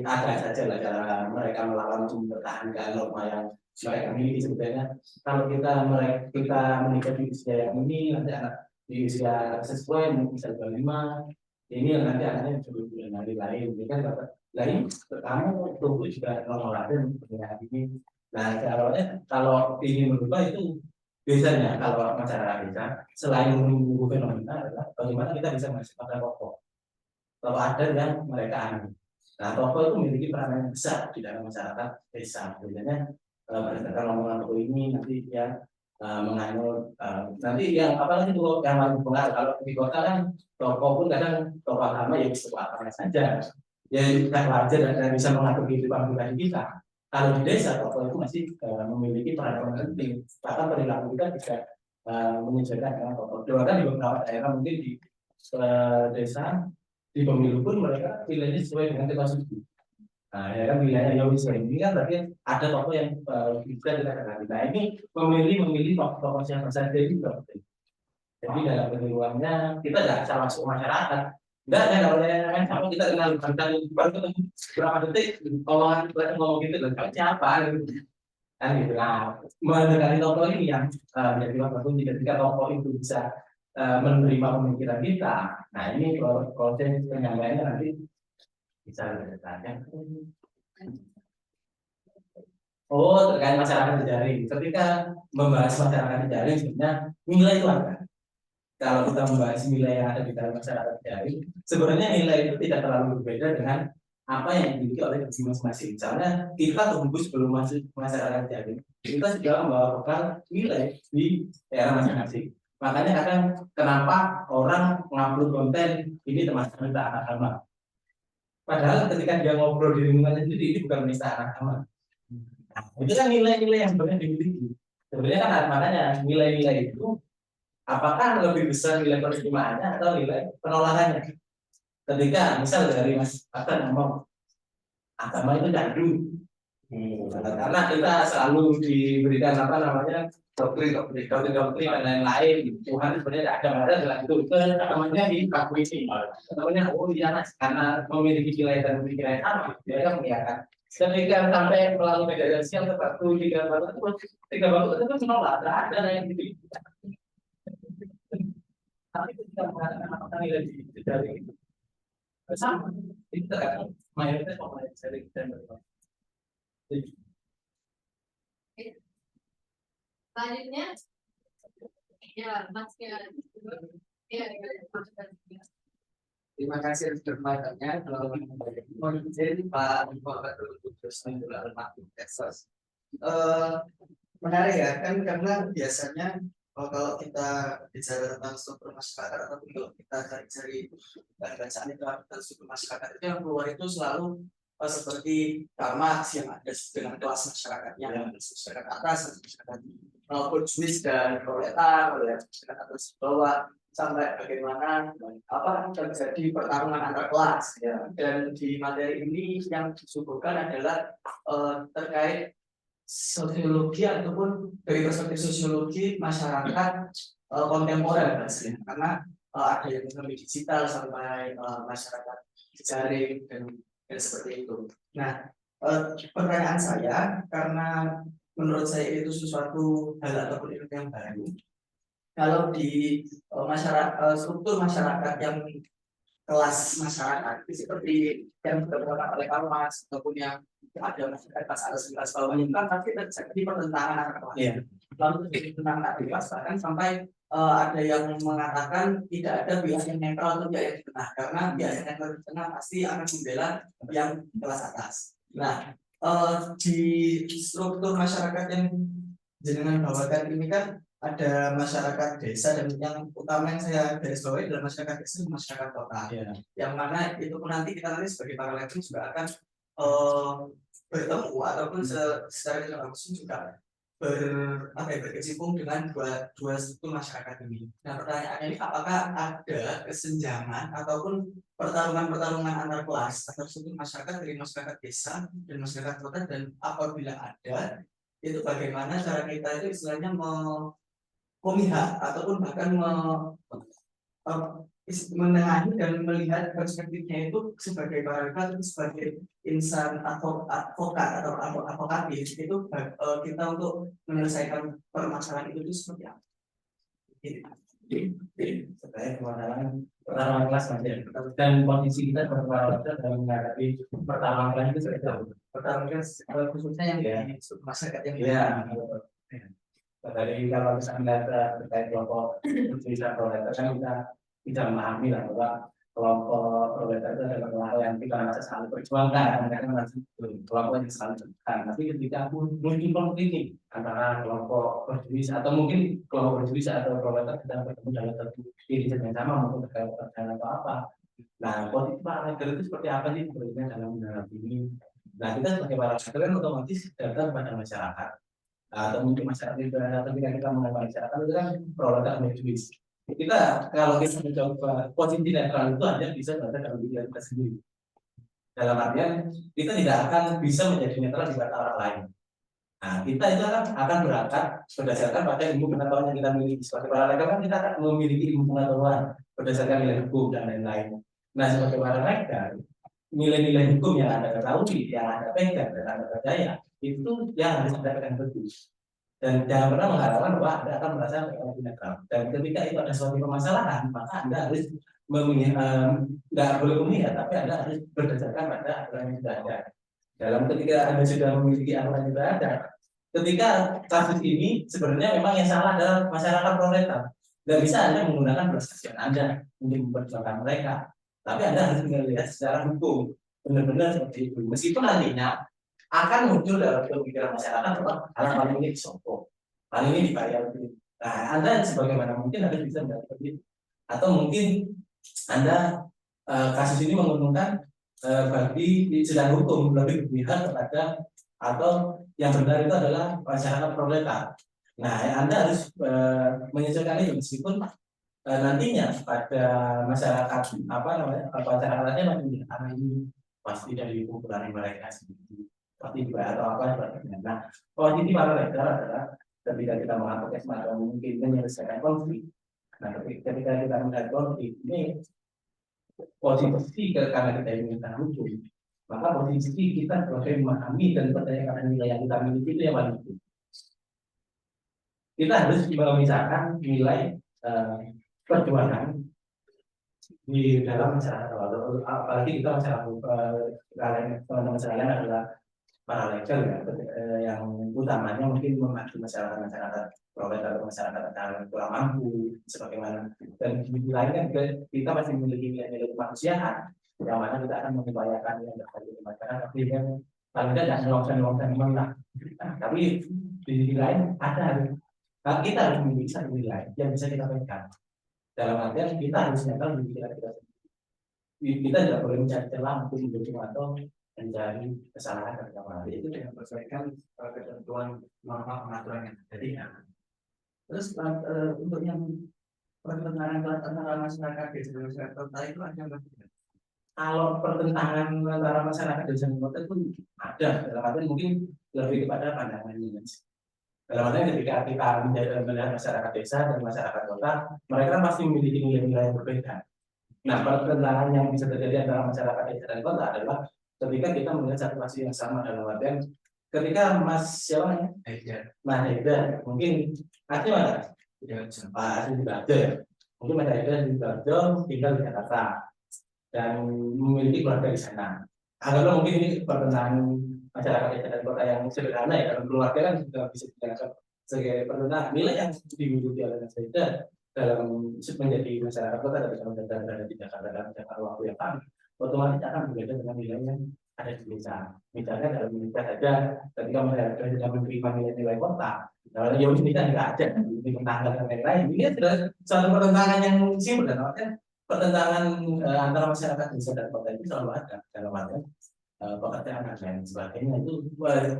ada saja lah cara mereka melawan untuk mempertahankan norma yang mereka miliki sebenarnya. Kalau kita menikah di usia yang ini, nanti anak di usia sesuai mungkin bisa 25, ini yang nanti anaknya juga bulan hari lain, ini kan lain kamu tumbuh juga normal aja dengan ini. Nah kalau ingin berubah itu biasanya kalau masyarakat kita selain menunggu fenomena adalah bagaimana kita bisa masuk pada tokoh ada yang mereka anut. Nah tokoh itu memiliki peranan yang besar di dalam masyarakat desa. Biasanya berdasarkan omongan tokoh ini nanti dia menganut nanti yang apalagi itu yang paling pengaruh. Kalau di kota kan tokoh pun kadang tokoh agama ya bisa apa saja, ya tidak wajar dan bisa mengatur kehidupan pribadi kita. Kalau di desa tokoh itu masih memiliki peran yang penting, bahkan perilaku kita bisa menyesuaikan dengan tokoh. Bahkan di beberapa daerah mungkin di desa di pemilu pun mereka pilihnya sesuai dengan kita suci. Nah, ya kan wilayah yang bisa ini kan berarti ada tokoh yang bisa kita kenali. Nah, ini memilih tokoh yang saja itu juga penting. Jadi dalam pemilihannya kita tidak bisa masuk masyarakat. Enggak kan kalau kan sama kita kenal baru ketemu berapa detik omongan ngomong gitu dan kalau siapa kan gitu. Nah, mendekati tokoh ini yang menjadi waktu ketika tokoh itu bisa menerima pemikiran kita. Nah, ini proses penyampaiannya nanti bisa ditanya. Oh, terkait masyarakat jejaring. Ketika membahas masyarakat jejaring, sebenarnya nilai itu apa? Kalau kita membahas nilai yang ada di dalam masyarakat jejaring, sebenarnya nilai itu tidak terlalu berbeda dengan apa yang dimiliki oleh masing-masing. Misalnya kita tumbuh sebelum masuk masyarakat jejaring, kita sudah membawa bekal nilai di daerah masing-masing. Makanya kadang kenapa orang mengupload konten ini termasuk menista agama. Padahal ketika dia ngobrol di lingkungannya sendiri, ini bukan menista agama. Nah, itu kan nilai-nilai yang sebenarnya dimiliki. Sebenarnya kan makanya nilai-nilai itu apakah lebih besar nilai penerimaannya atau nilai penolakannya. Ketika misal dari Mas Akan ngomong agama itu candu, karena kita selalu diberikan apa namanya doktrin dan lain-lain. Tuhan sebenarnya tidak ada masalah dalam itu. Namanya di kaku ini. Namanya oh iya karena memiliki nilai dan pemikiran yang sama, mereka mengiyakan. Ketika sampai melalui media sosial satu tiga batu itu menolak, tidak ada yang gitu. Tapi ketika mengatakan nilai dari itu sama, itu terkadang mayoritas pemain dari kita berbeda. Selanjutnya, ya Mas ya, Terima kasih atas kesempatannya. Mohon izin Pak Texas. Menarik ya kan, karena biasanya kalau kita bicara tentang struktur masyarakat atau kalau kita cari bacaan itu tentang struktur masyarakat itu yang keluar itu selalu seperti Marx yang ada dengan kelas masyarakatnya, masyarakat atas, masyarakat borjuis dan proletar, masyarakat atas bawah, sampai bagaimana apa terjadi pertarungan antar kelas ya. Dan di materi ini yang disuguhkan adalah terkait sosiologi ataupun dari perspektif sosiologi masyarakat kontemporer karena ada yang lebih digital sampai masyarakat jejaring dan seperti itu. Nah, pertanyaan saya karena menurut saya itu sesuatu hal ataupun ilmu yang baru. Kalau di masyarakat struktur masyarakat yang kelas masyarakat seperti yang dilakukan oleh Karl Marx ataupun yang ada masyarakat kelas bawah itu kan pasti terjadi pertentangan antar kelas. Lalu terjadi pertentangan antar kelas bahkan sampai ada yang mengatakan tidak ada pihak yang netral atau pihak yang di tengah karena pihak yang netral di tengah pasti akan membela yang kelas atas. Nah, di struktur masyarakat yang jenengan bawakan ini kan ada masyarakat desa, dan yang utama yang saya garis bawahi adalah masyarakat desa dan masyarakat kota. Yang mana itu pun nanti kita sebagai para lektor juga akan bertemu ataupun secara tidak langsung juga berkecimpung dengan dua struktur masyarakat ini. Nah, pertanyaannya ini, apakah ada kesenjangan ataupun pertarungan antar kelas antar struktur masyarakat dari masyarakat desa dan masyarakat kota, dan apabila ada, itu bagaimana cara kita itu istilahnya memihak ataupun bahkan menengahi dan melihat perspektifnya itu sebagai paragraf, sebagai insan atau advokat atau advokatif itu kita untuk menyelesaikan permasalahan itu seperti apa? Terkait pertarungan kelas dan kondisi kita dalam menghadapi pertarungan kelas itu seperti apa? Pertarungan kelas khususnya yang di masyarakat yang dari kalau misalnya terkait kelompok bisa proletar kan kita bisa memahami lah bahwa kelompok proletar itu adalah kelompok yang kita merasa selalu perjuangkan, mereka merasa kelompok yang selalu tertekan. Tapi ketika mungkin konflik ini antara kelompok berjuis atau mungkin kelompok berjuis atau proletar sedang bertemu dalam satu irisan yang sama maupun terkait perjalanan atau apa. Nah, posisi para itu seperti apa sih sebenarnya dalam menghadapi ini? Nah, kita sebagai para kan otomatis datang pada masyarakat atau mungkin masyarakat itu, ketika kita mengenal masyarakat itu kan proletar berjuis. Kita kalau kita mencoba posisi netral itu hanya bisa berada dalam diri kita sendiri. Dalam artian kita tidak akan bisa menjadi netral di mata orang lain. Nah, kita itu akan berangkat berdasarkan pada ilmu pengetahuan yang kita miliki. Sebagai para lektor kan kita akan memiliki ilmu pengetahuan berdasarkan nilai hukum dan lain-lain. Nah, sebagai para lektor, nilai-nilai hukum yang Anda ketahui, yang Anda pegang dan Anda percaya, itu yang harus Anda pegang betul. Dan jangan pernah mengharapkan bahwa Anda akan merasa netral. Dan ketika itu ada suatu permasalahan, maka Anda harus nggak boleh memihak, tapi Anda harus berdasarkan pada aturan yang sudah ada. Dalam ketika Anda sudah memiliki aturan yang sudah ada, ketika kasus ini sebenarnya memang yang salah adalah masyarakat proletar. Nggak bisa Anda menggunakan belas kasihan Anda untuk memperjuangkan mereka, tapi Anda harus melihat secara hukum benar-benar seperti itu. Meskipun nantinya akan muncul dalam pemikiran masyarakat hal ini disokong, hal ini dibayar. Nah, Anda sebagaimana mungkin Anda bisa melihat itu, atau mungkin Anda kasus ini menguntungkan bagi sedang hukum lebih berpihak kepada atau yang benar itu adalah masyarakat proletar. Nah, Anda harus menyesuaikan itu meskipun nantinya pada masyarakat masyarakatnya nanti ini pasti dari kumpulan mereka sendiri. Pasti juga atau apa sebagainya. Nah, posisi para lektor adalah ketika kita mengatur semacam mungkin menyelesaikan konflik. Nah, ketika kita melihat konflik ini posisi karena kita ingin hukum, maka posisi kita sebagai memahami dan percaya pada nilai yang kita miliki itu yang paling penting. Kita harus memisahkan nilai perjuangan di dalam masyarakat, apalagi kita masyarakat teman-teman sekalian adalah para lektor yang utamanya mungkin memacu masyarakat proletar atau masyarakat yang kurang mampu sebagaimana, dan di lainnya kita masih memiliki nilai kemanusiaan yang mana kita akan mengupayakan yang terkait dengan masyarakat, tapi yang paling tidak ngelongsan menang. Tapi di sisi lain kita harus memiliki satu nilai yang bisa kita pegang. Dalam artian kita harus netral di pikiran kita sendiri. Kita tidak boleh mencari celah untuk mendukung atau mencari kesalahan ketika mati, itu dengan sesuaikan ketentuan norma pengaturan yang ada. Terus untuk yang pertentangan antara masyarakat desa dan masyarakat kota itu ada nggak? Kalau pertentangan antara masyarakat desa dan kota itu ada, dalam artian mungkin lebih kepada pandangannya. Dalam artian ketika kita melihat masyarakat desa dan masyarakat kota, mereka pasti memiliki nilai-nilai yang berbeda. Nah, pertentangan yang bisa terjadi antara masyarakat desa dan kota adalah ketika kita melihat situasi yang sama, dalam artian ketika Mas siapa Mas Haidar mungkin asli mana? Asli juga ada. Mungkin Mas Haidar di Sidoarjo tinggal di Jakarta dan memiliki keluarga di sana. Anggaplah mungkin ini pertentangan masyarakat desa dan kota yang sederhana ya, dalam keluarga kan juga bisa dikatakan sebagai pertentangan nilai yang dimiliki oleh Mas Haidar dalam menjadi masyarakat kota dari berada di Jakarta dalam jangka waktu yang lama, otomatis akan berbeda dengan nilai yang ada di desa. Misalnya dalam Indonesia saja, ketika masyarakat sudah menerima nilai-nilai kota, kalau yang ini kan nggak ada di penanggal dan lain-lain, ini adalah suatu pertentangan yang simpel dan artinya pertentangan antara masyarakat desa dan kota itu selalu ada dalam artian pekerjaan dan lain sebagainya itu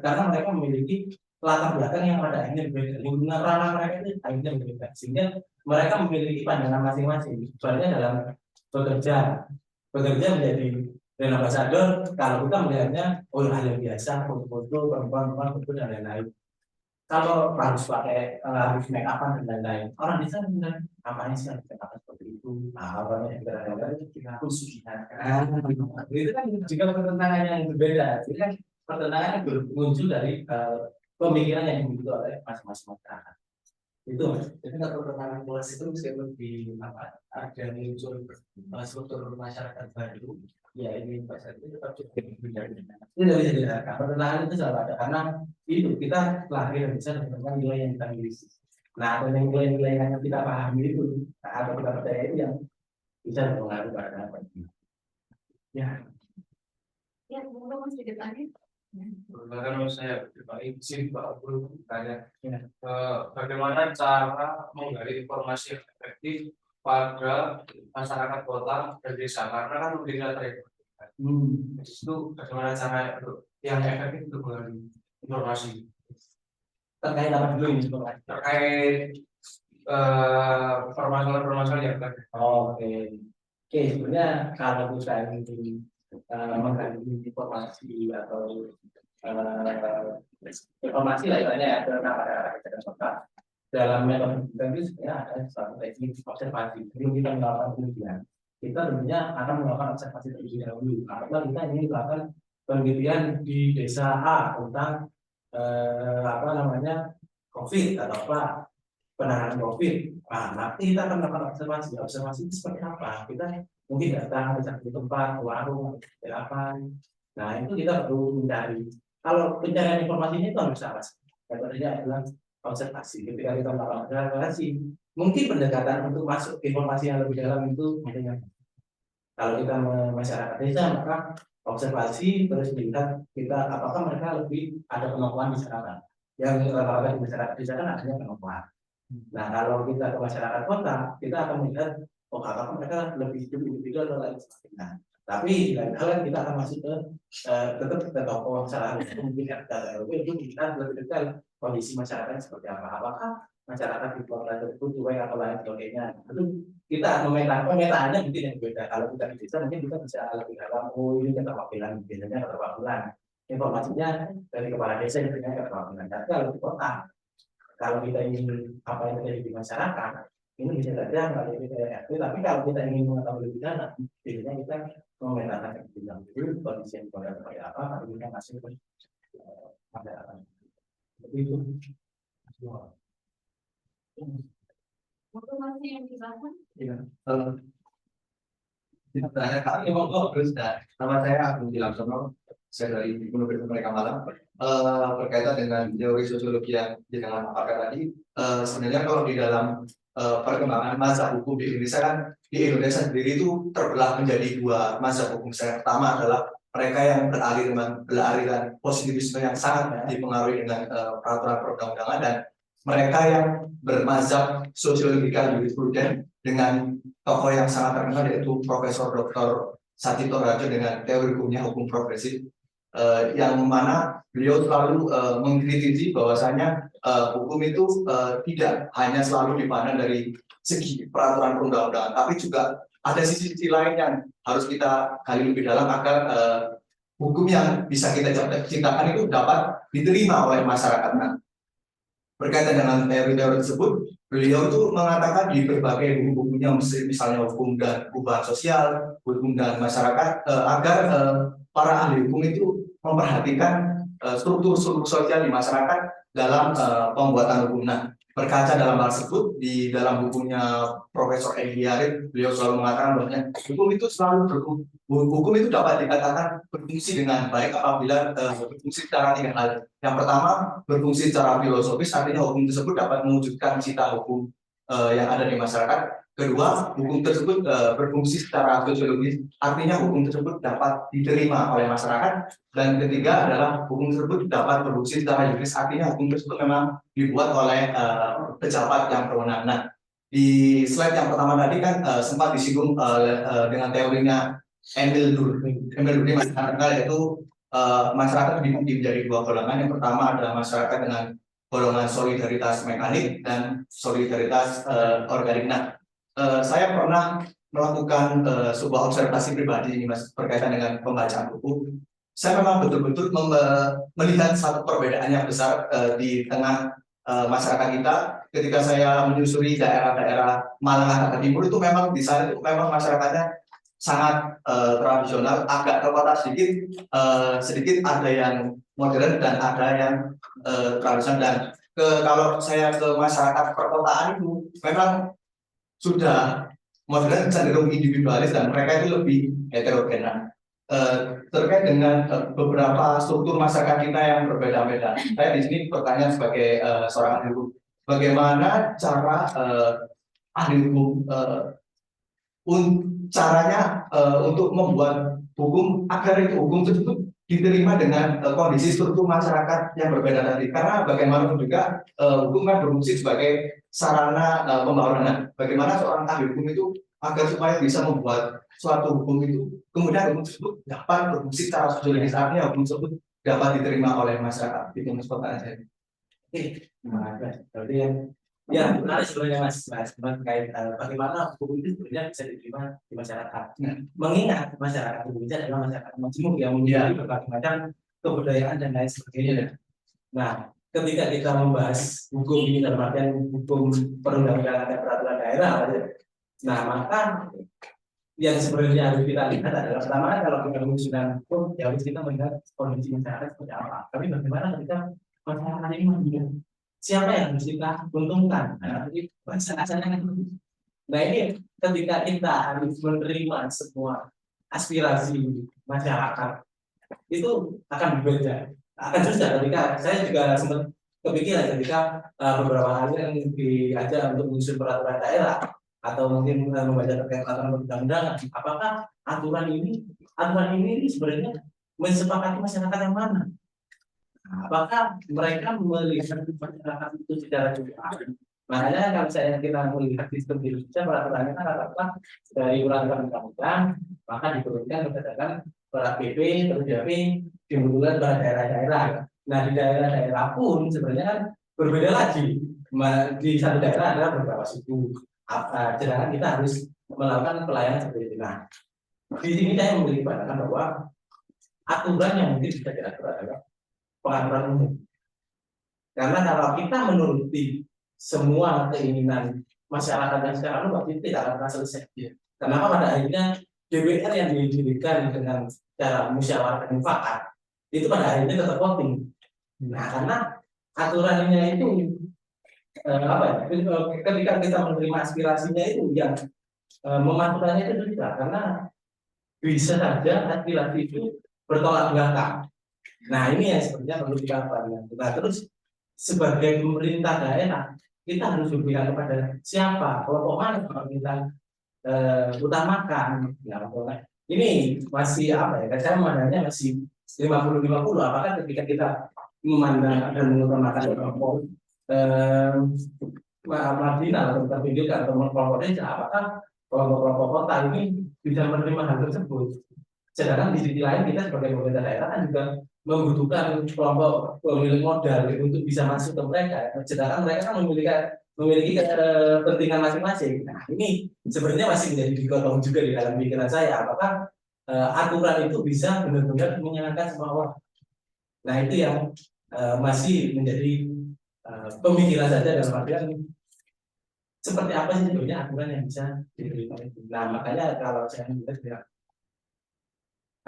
karena mereka memiliki latar belakang yang pada akhirnya berbeda, lingkungan ranah mereka itu akhirnya berbeda, sehingga mereka memiliki pandangan masing-masing. Soalnya dalam bekerja menjadi brand ambassador, kalau kita melihatnya hal yang biasa, foto-foto, perempuan-perempuan, foto dan lain-lain. Kalau harus pakai harus make upan dan lain-lain, orang bisa bilang apanya sih harus make upan seperti itu? Awalnya yang kadang-kadang itu kita khususnya. Itu kan juga pertentangan yang berbeda. Jadi kan pertentangan yang muncul dari pemikiran yang dimiliki oleh masing-masing masyarakat. Itu mas. Jadi kalau pertentangan luas itu meskipun di apa ada muncul struktur masyarakat baru, ya ini pasar itu tetap cukup berbeda. Itu tidak bisa dihindarkan. Pertentangan itu selalu ada karena itu kita lahir dan bisa dengan nilai yang kita miliki. Nah, atau nilai-nilai yang kita pahami itu atau kita percaya itu yang bisa mempengaruhi pada apa itu. Ya. Ya, monggo Mas di depannya. Kalau saya izin Pak Guru tanya, bagaimana cara menggali informasi yang efektif pada masyarakat kota dan desa, karena kan tidak terlibat. Itu bagaimana cara yang efektif untuk menggali informasi Terkait apa dulu ini informasi? terkait permasalahan-permasalahan yang tadi. Oke, sebenarnya kalau kita ingin menggali informasi atau informasi lainnya ya tentang masyarakat kota dalam metode kita itu sebenarnya ada satu teknik observasi. Sebelum kita melakukan penelitian, kita tentunya akan melakukan observasi terlebih dahulu. Apabila kita ingin melakukan penelitian di desa A tentang COVID atau apa penanganan COVID. Nah, nanti kita akan melakukan observasi itu seperti apa? Kita mungkin datang ke satu tempat, warung, seperti apa. Nah, itu kita perlu mencari. Kalau pencarian informasinya itu harus apa? Metodenya adalah observasi. Ketika kita melakukan observasi, mungkin pendekatan untuk masuk informasi yang lebih dalam itu pentingnya. Kalau kita masyarakat desa, maka observasi terus dilihat kita apakah mereka lebih ada kemampuan di masyarakat. Yang rata-rata di masyarakat desa kan adanya kemampuan. Nah, kalau kita ke masyarakat kota, kita akan melihat apakah mereka lebih individu atau lain sebagainya. Tapi lain hal kita akan masuk ke tetap ke toko salah satu mungkin itu kita lebih detail kondisi masyarakatnya seperti apa. Apakah masyarakat di kota tersebut cuek atau lain sebagainya. Lalu kita pemetaannya mungkin yang berbeda. Kalau kita di desa mungkin kita bisa lebih dalam. Oh, ini keterwakilan, biasanya keterwakilan. Informasinya dari kepala desa yang punya keterwakilan. Tapi kalau di kota, kalau kita ingin apa yang terjadi di masyarakat, ini bisa saja nggak jadi RT. Tapi kalau kita ingin mengetahui lebih dalam, biasanya kita memetakan lebih dalam dulu kondisi yang berada seperti apa. Kalau kita masih ada apa? Jadi itu. Monggo Mas yang di belakang. Iya. Ditanya kami monggo terus nama saya Agung Dilaksono, saya dari Universitas Mereka Malang. Berkaitan dengan teori sosiologi yang dengan apa tadi, sebenarnya kalau di dalam perkembangan mazhab hukum di Indonesia kan di Indonesia sendiri itu terbelah menjadi dua mazhab hukum. Yang pertama adalah mereka yang beraliran positivisme yang sangat dipengaruhi dengan peraturan perundang-undangan, dan mereka yang bermazhab sosiologikal jurisprudens dengan tokoh yang sangat terkenal yaitu Profesor Dr. Satito Rajo dengan teori hukumnya hukum progresif, yang mana beliau selalu mengkritisi bahwasanya hukum itu tidak hanya selalu dipandang dari segi peraturan perundang-undangan, tapi juga ada sisi-sisi lain yang harus kita gali lebih dalam agar hukum yang bisa kita ciptakan itu dapat diterima oleh masyarakat. Nah, berkaitan dengan teori-teori tersebut, beliau itu mengatakan di berbagai buku-bukunya, misalnya hukum dan perubahan sosial, hukum dan masyarakat, agar para ahli hukum itu memperhatikan struktur sosial di masyarakat dalam pembuatan hukum. Nah, berkaca dalam hal tersebut, di dalam bukunya Profesor Edi Arif, beliau selalu mengatakan bahwa hukum itu dapat dikatakan berfungsi dengan baik apabila berfungsi secara tiga hal. Yang pertama, berfungsi secara filosofis, artinya hukum tersebut dapat mewujudkan cita hukum yang ada di masyarakat. Kedua, hukum tersebut berfungsi secara sosiologis, artinya hukum tersebut dapat diterima oleh masyarakat. Dan ketiga adalah hukum tersebut dapat berfungsi secara juridis, artinya hukum tersebut memang dibuat oleh pejabat yang berwenang. Nah, di slide yang pertama tadi kan sempat disinggung dengan teorinya Emil Durkheim, yaitu masyarakat dibagi menjadi dua golongan. Yang pertama adalah masyarakat dengan golongan solidaritas mekanik dan solidaritas organik. Nah, saya pernah melakukan sebuah observasi pribadi ini Mas berkaitan dengan pembacaan buku. Saya memang betul-betul melihat satu perbedaan yang besar di tengah masyarakat kita ketika saya menyusuri daerah-daerah Malang Tengah Timur. Itu memang di sana itu memang masyarakatnya sangat tradisional, agak terbatas sedikit ada yang modern dan ada yang tradisional. Dan kalau saya ke masyarakat perkotaan itu memang sudah modern, cenderung individualis, dan mereka itu lebih heterogen. Terkait dengan beberapa struktur masyarakat kita yang berbeda-beda, saya di sini bertanya sebagai seorang ahli hukum, bagaimana cara ahli hukum caranya untuk membuat hukum agar itu hukum tersebut diterima dengan kondisi struktur masyarakat yang berbeda tadi. Karena bagaimanapun juga hukum kan berfungsi sebagai sarana pembangunan. Bagaimana seorang ahli hukum itu agar supaya bisa membuat suatu hukum itu, kemudian hukum tersebut dapat berfungsi secara sosiologis, artinya hukum tersebut dapat diterima oleh masyarakat. Itu pertanyaan saya. Oke, berarti ya menarik sebenarnya Mas terkait bagaimana hukum itu sebenarnya bisa diterima di masyarakat. Mengingat masyarakat Indonesia adalah masyarakat majemuk yang memiliki berbagai macam kebudayaan dan lain sebagainya. Nah, ketika kita membahas hukum ini dalam artian hukum perundang-undangan dan peraturan daerah, nah maka yang sebenarnya harus kita lihat adalah pertama, kalau kita mengusulkan hukum, ya harus kita melihat kondisi masyarakat seperti apa. Tapi bagaimana ketika masyarakat ini menjadi siapa yang harus kita untungkan? Nah, ini ketika kita harus menerima semua aspirasi masyarakat, itu akan berbeda. Akan susah ketika saya juga sempat kepikiran ketika beberapa hal yang diajak untuk menyusun peraturan daerah atau mungkin membaca terkait peraturan perundang-undangan, apakah aturan ini sebenarnya mensepakati masyarakat yang mana? Apakah mereka melihat masyarakat itu secara cukup? Makanya kalau kita melihat sistem di Indonesia, peraturannya kan rata-rata dari undang-undang, maka diturunkan berdasarkan per PP, per JP, dimulai pada daerah-daerah. Nah, di daerah-daerah pun sebenarnya kan berbeda lagi. Di satu daerah ada beberapa suku. Sedangkan kita harus melakukan pelayanan seperti itu. Nah, di sini saya memiliki pandangan bahwa aturan yang mungkin bisa diatur adalah pengaturan umum. Karena kalau kita menuruti semua keinginan masyarakat yang sekarang pasti tidak akan pernah selesai. Kenapa pada akhirnya DPR yang didirikan dengan cara musyawarah dan mufakat itu pada akhirnya tetap voting. Nah, karena aturannya itu ketika kita menerima aspirasinya itu yang mematurannya itu bisa, karena bisa saja aspirasi itu bertolak belakang. Nah, ini yang sebenarnya perlu kita pelajari. Nah, terus sebagai pemerintah daerah kita harus berpihak kepada siapa, kelompok mana yang kita utamakan. Nah, ini masih apa ya? Saya memandangnya masih 50-50. Apakah ketika kita memandang dan mengutamakan kelompok marginal atau terpinggirkan atau kelompok desa, apakah kelompok-kelompok kota ini bisa menerima hal tersebut? Sedangkan di sisi lain kita sebagai pemerintah daerah kan juga membutuhkan kelompok pemilik modal untuk bisa masuk ke mereka. Sedangkan mereka kan memiliki kepentingan masing-masing. Nah, ini sebenarnya masih menjadi dikotomi juga di dalam pikiran saya. Apakah aturan itu bisa benar-benar menyenangkan semua orang? Nah, itu yang masih menjadi pemikiran saja dalam artian seperti apa sih sebenarnya aturan yang bisa diterima itu. Nah, makanya kalau saya melihat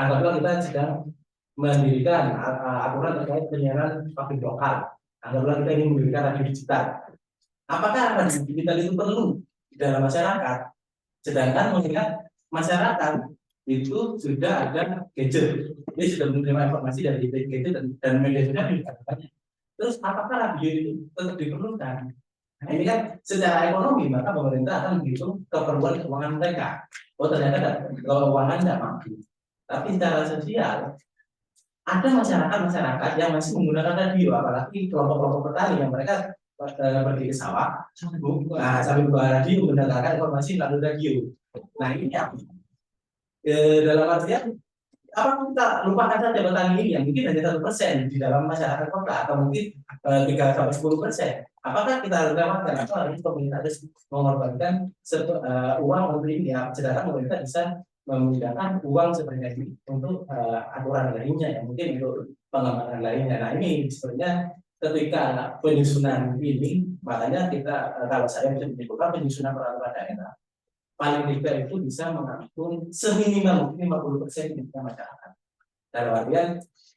anggaplah kita sedang mendirikan aturan terkait penyiaran publik lokal. Anggaplah kita ingin mendirikan radio digital. Apakah radio digital itu perlu di dalam masyarakat? Sedangkan mengingat masyarakat itu sudah ada gadget, dia sudah menerima informasi dari gadget dan media sosial. Terus apakah radio itu tetap diperlukan? Nah, ini kan secara ekonomi maka pemerintah akan menghitung keperluan keuangan mereka. Oh ternyata keuangan tidak mampu. Tapi secara sosial ada masyarakat yang masih menggunakan radio, apalagi kelompok-kelompok petani yang mereka pergi ke sawah, sambil buka radio mendengarkan informasi melalui radio. Nah ini apa? Dalam artian apa kita lupakan saja petani ini yang mungkin hanya 1% di dalam masyarakat kota atau mungkin 3-10%. Apakah kita harus lewatkan atau harus pemerintah harus mengorbankan uang untuk ini ya, sedangkan pemerintah bisa menggunakan uang sebanyak ini untuk aturan lainnya yang mungkin untuk pengembangan lainnya. Nah ini sebenarnya ketika penyusunan ini makanya kita kalau saya bisa menyebutkan penyusunan peraturan daerah paling tidak itu bisa mengatur seminimal mungkin 50% dari masyarakat. Dalam artian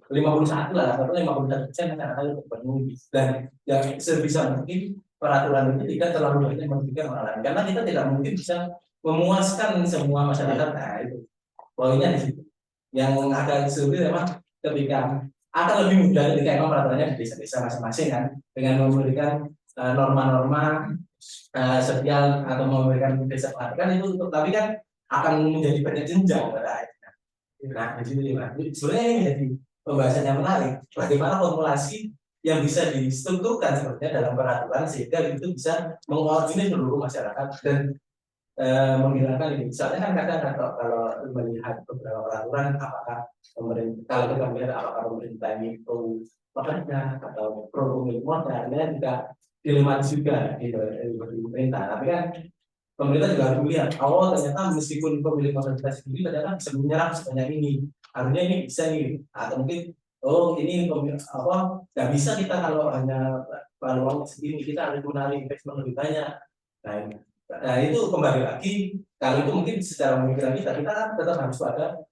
51 lah atau 51% masyarakat itu terpenuhi dan yang sebisa mungkin peraturan itu tidak terlalu banyak merugikan orang lain karena kita tidak mungkin bisa memuaskan semua masyarakat. Nah itu poinnya di situ. Yang agak sulit memang ketika akan lebih mudah ketika memang peraturannya di desa-desa masing-masing kan dengan memberikan norma-norma sosial atau memberikan desa pelatihan itu untuk tapi kan akan menjadi banyak jenjang pada akhirnya. Nah di sini sebenarnya ini menjadi pembahasan yang menarik bagaimana formulasi yang bisa distrukturkan sebenarnya dalam peraturan sehingga itu bisa mengkoordinir seluruh masyarakat dan menghilangkan ini. Soalnya kan kadang kalau melihat beberapa peraturan apakah pemerintah kalau kita melihat apakah pemerintah ini pro pekerja atau pro pemilik modal juga dilematis juga di pemerintah. Tapi kan pemerintah juga harus melihat, oh ternyata meskipun pemilik modal kita sendiri ternyata bisa menyerap sebanyak ini, harusnya ini bisa nih, atau mungkin oh ini apa nggak bisa kita kalau hanya uang segini kita harus menarik investment lebih banyak. Nah itu kembali lagi kalau itu mungkin secara pemikiran kita tetap harus ada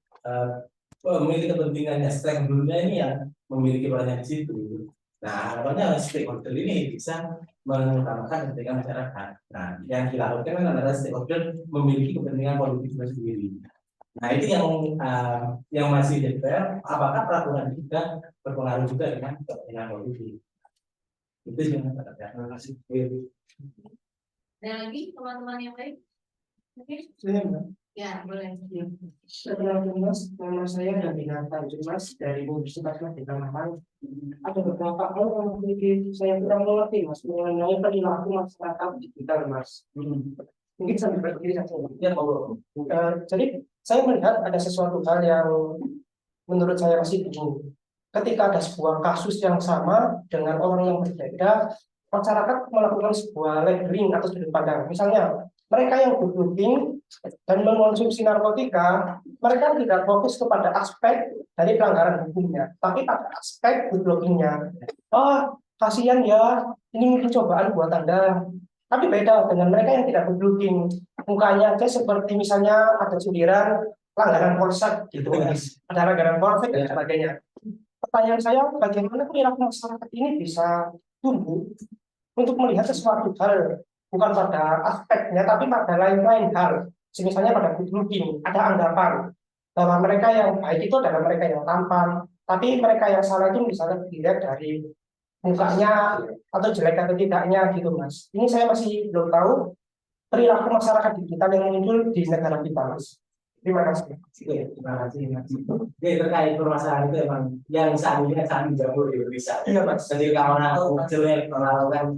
memiliki kepentingannya stakeholder-nya ini yang memiliki perannya di situ. Nah, harapannya stakeholder ini bisa mengutamakan kepentingan masyarakat. Nah, yang dilakukan kan adalah stakeholder memiliki kepentingan politik sendiri. Nah, itu yang masih jadi PR. Apakah peraturan ini juga berpengaruh juga dengan kepentingan politik? Itu yang terima kasih. Ada lagi teman-teman yang lain? Oke. Ya, boleh. Perkenalkan Mas, nama saya Daniel Mas dari Universitas Merdeka Malang. Ada beberapa hal yang mungkin saya kurang mengerti Mas mengenai perilaku masyarakat digital Mas. Mungkin sampai berdiri saja. Ya, jadi saya melihat ada sesuatu hal yang menurut saya masih bingung. Ketika ada sebuah kasus yang sama dengan orang yang berbeda, masyarakat melakukan sebuah labeling atau sudut pandang. Misalnya mereka yang good looking dan mengonsumsi narkotika, mereka tidak fokus kepada aspek dari pelanggaran hukumnya, tapi pada aspek good lookingnya. Oh, kasihan ya, ini mungkin cobaan buat Anda. Tapi beda dengan mereka yang tidak good looking. Mukanya aja seperti misalnya ada sindiran pelanggaran polsek gitu, ada pelanggaran polsek dan sebagainya. Pertanyaan saya, bagaimana perilaku masyarakat ini bisa tumbuh untuk melihat sesuatu hal bukan pada aspeknya, tapi pada lain-lain hal. Misalnya pada good looking, ada anggapan bahwa mereka yang baik itu adalah mereka yang tampan, tapi mereka yang salah itu misalnya dilihat dari mukanya atau jelek atau tidaknya gitu Mas. Ini saya masih belum tahu perilaku masyarakat digital yang muncul di negara kita Mas. Terima kasih. Terima kasih. Jadi terkait permasalahan itu emang yang saat ini sangat jauh di Indonesia. Iya Mas. Jadi kalau aku jelek, kalau kan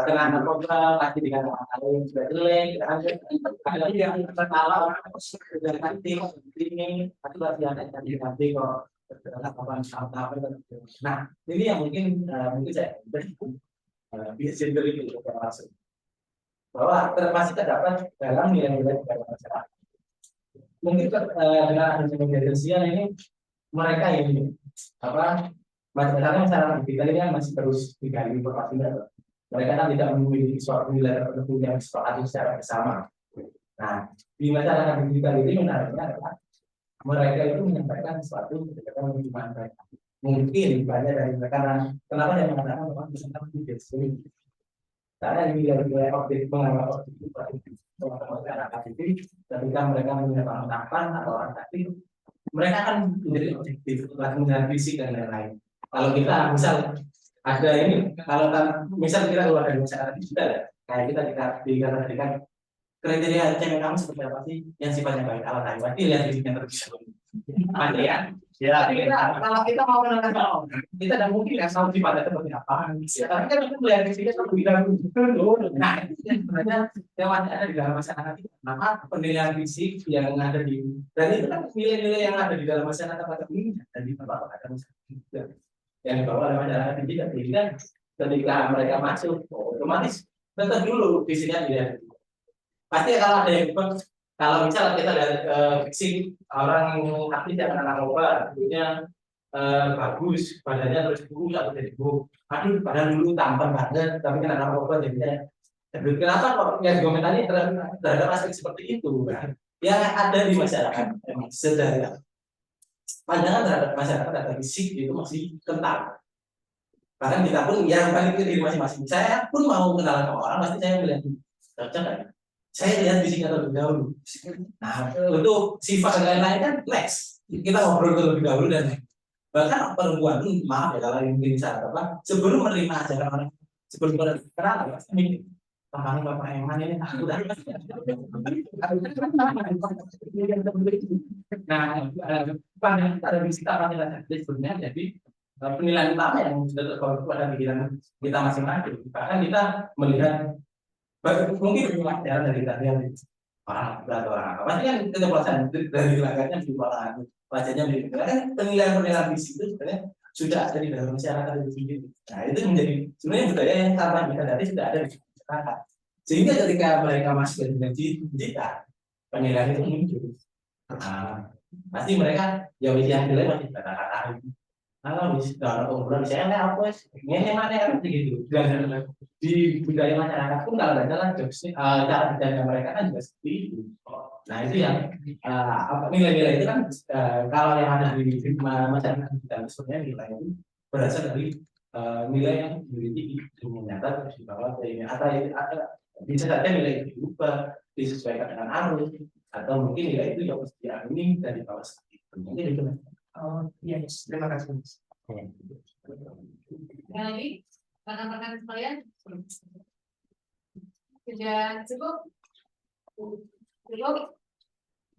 dengan apa pasti dengan orang juga jelek. Kalau yang terkala dari nanti ini itu lagi ada dari nanti kok apa. Nah ini yang mungkin saya bisa beri itu masuk bahwa termasuk terdapat dalam nilai-nilai masyarakat. Mungkin dengan adanya media sosial ini mereka ini masyarakat kita ini masih terus digali informasinya. Mereka kan tidak memiliki suatu nilai tertentu yang disepakati secara bersama. Nah, di masyarakat digital ini menariknya adalah mereka itu menyampaikan sesuatu ketika menunjukkan mereka. Mungkin banyak dari mereka kenapa yang mengatakan bahwa bisa media sosial. Karena nilai-nilai objek pengamal objek itu masyarakat itu ketika mereka menyatakan kapan atau orang tadi mereka akan menjadi objektif melihat fisik dan lain-lain. Kalau kita misal ada ini kalau misal kita keluar dari masyarakat digital ya kayak kita dikatakan kriteria cewek kamu seperti apa sih yang sifatnya baik ala tadi berarti lihat fisiknya terlebih dahulu. Pasti ya. Ya, kalau kita mau menentukan kita tidak mungkin ya tahu sifatnya seperti apa. Ya, tapi kan kita melihat fisiknya terlebih dahulu. Nah, itu yang sebenarnya yang ada di dalam masyarakat kita. Maka penilaian fisik yang ada di dan itu kan nilai-nilai yang ada di dalam masyarakat pada umumnya dan di tempat ada masyarakat juga yang dibawa oleh masyarakat juga. Jadi kan ketika mereka masuk, otomatis tetap dulu fisiknya dilihat. Pasti kalau ada yang kalau misal kita lihat fisik orang aktif yang anak narkoba, tentunya bagus, badannya terus buruk atau jadi buruk. Aduh, padahal dulu tampan banget, tapi kan anak narkoba jadinya. Kenapa kok yang komentari terhadap aspek seperti itu? Kan? Yang ada di masyarakat memang sedang pandangan terhadap masyarakat atau fisik itu masih kental. Bahkan kita pun yang paling diri masing-masing. Saya pun mau kenalan sama orang, pasti saya melihat cocok kan? Saya lihat fisiknya terlebih dahulu. Nah, untuk sifat dan lain-lain kan next. Kita ngobrol terlebih dahulu dan bahkan perempuan pun maaf ya kalau mungkin saat apa sebelum menerima ajaran orang sebelum kenal pasti mikir bapak Eman ini aku udah nah pandangan ada fisik apa jadi sebenarnya jadi penilaian utama yang sudah terkait pada pikiran kita masing-masing. Bahkan kita melihat mungkin pelajaran dari kalian orang atau orang apa pasti kan kita pelajaran dari gelagatnya di pelajarannya di kan penilaian fisik itu sebenarnya sudah ada di dalam masyarakat itu sendiri. Nah itu menjadi sebenarnya budaya yang sama kita dari sudah ada di masyarakat sehingga ketika mereka masuk ke pendidikan penilaian itu muncul. Nah, pasti mereka ya usia nilai masih kata-kata kalau di dalam pengumpulan misalnya apa ini mana kan begitu dan di budaya masyarakat pun kalau ada lah cara bercanda mereka kan juga seperti itu. Nah itu yang nilai-nilai itu kan kalau yang ada di masyarakat kita sebenarnya nilai itu berasal dari nilai yang memiliki ilmu nyata terus dibawa ke ini atau bisa saja nilai itu diubah disesuaikan dengan arus atau mungkin nilai itu yang mesti diamini dan dibawa seperti itu mungkin itu. Oh iya, terima kasih. Lagi, rekan-rekan sekalian, sudah cukup? Cukup?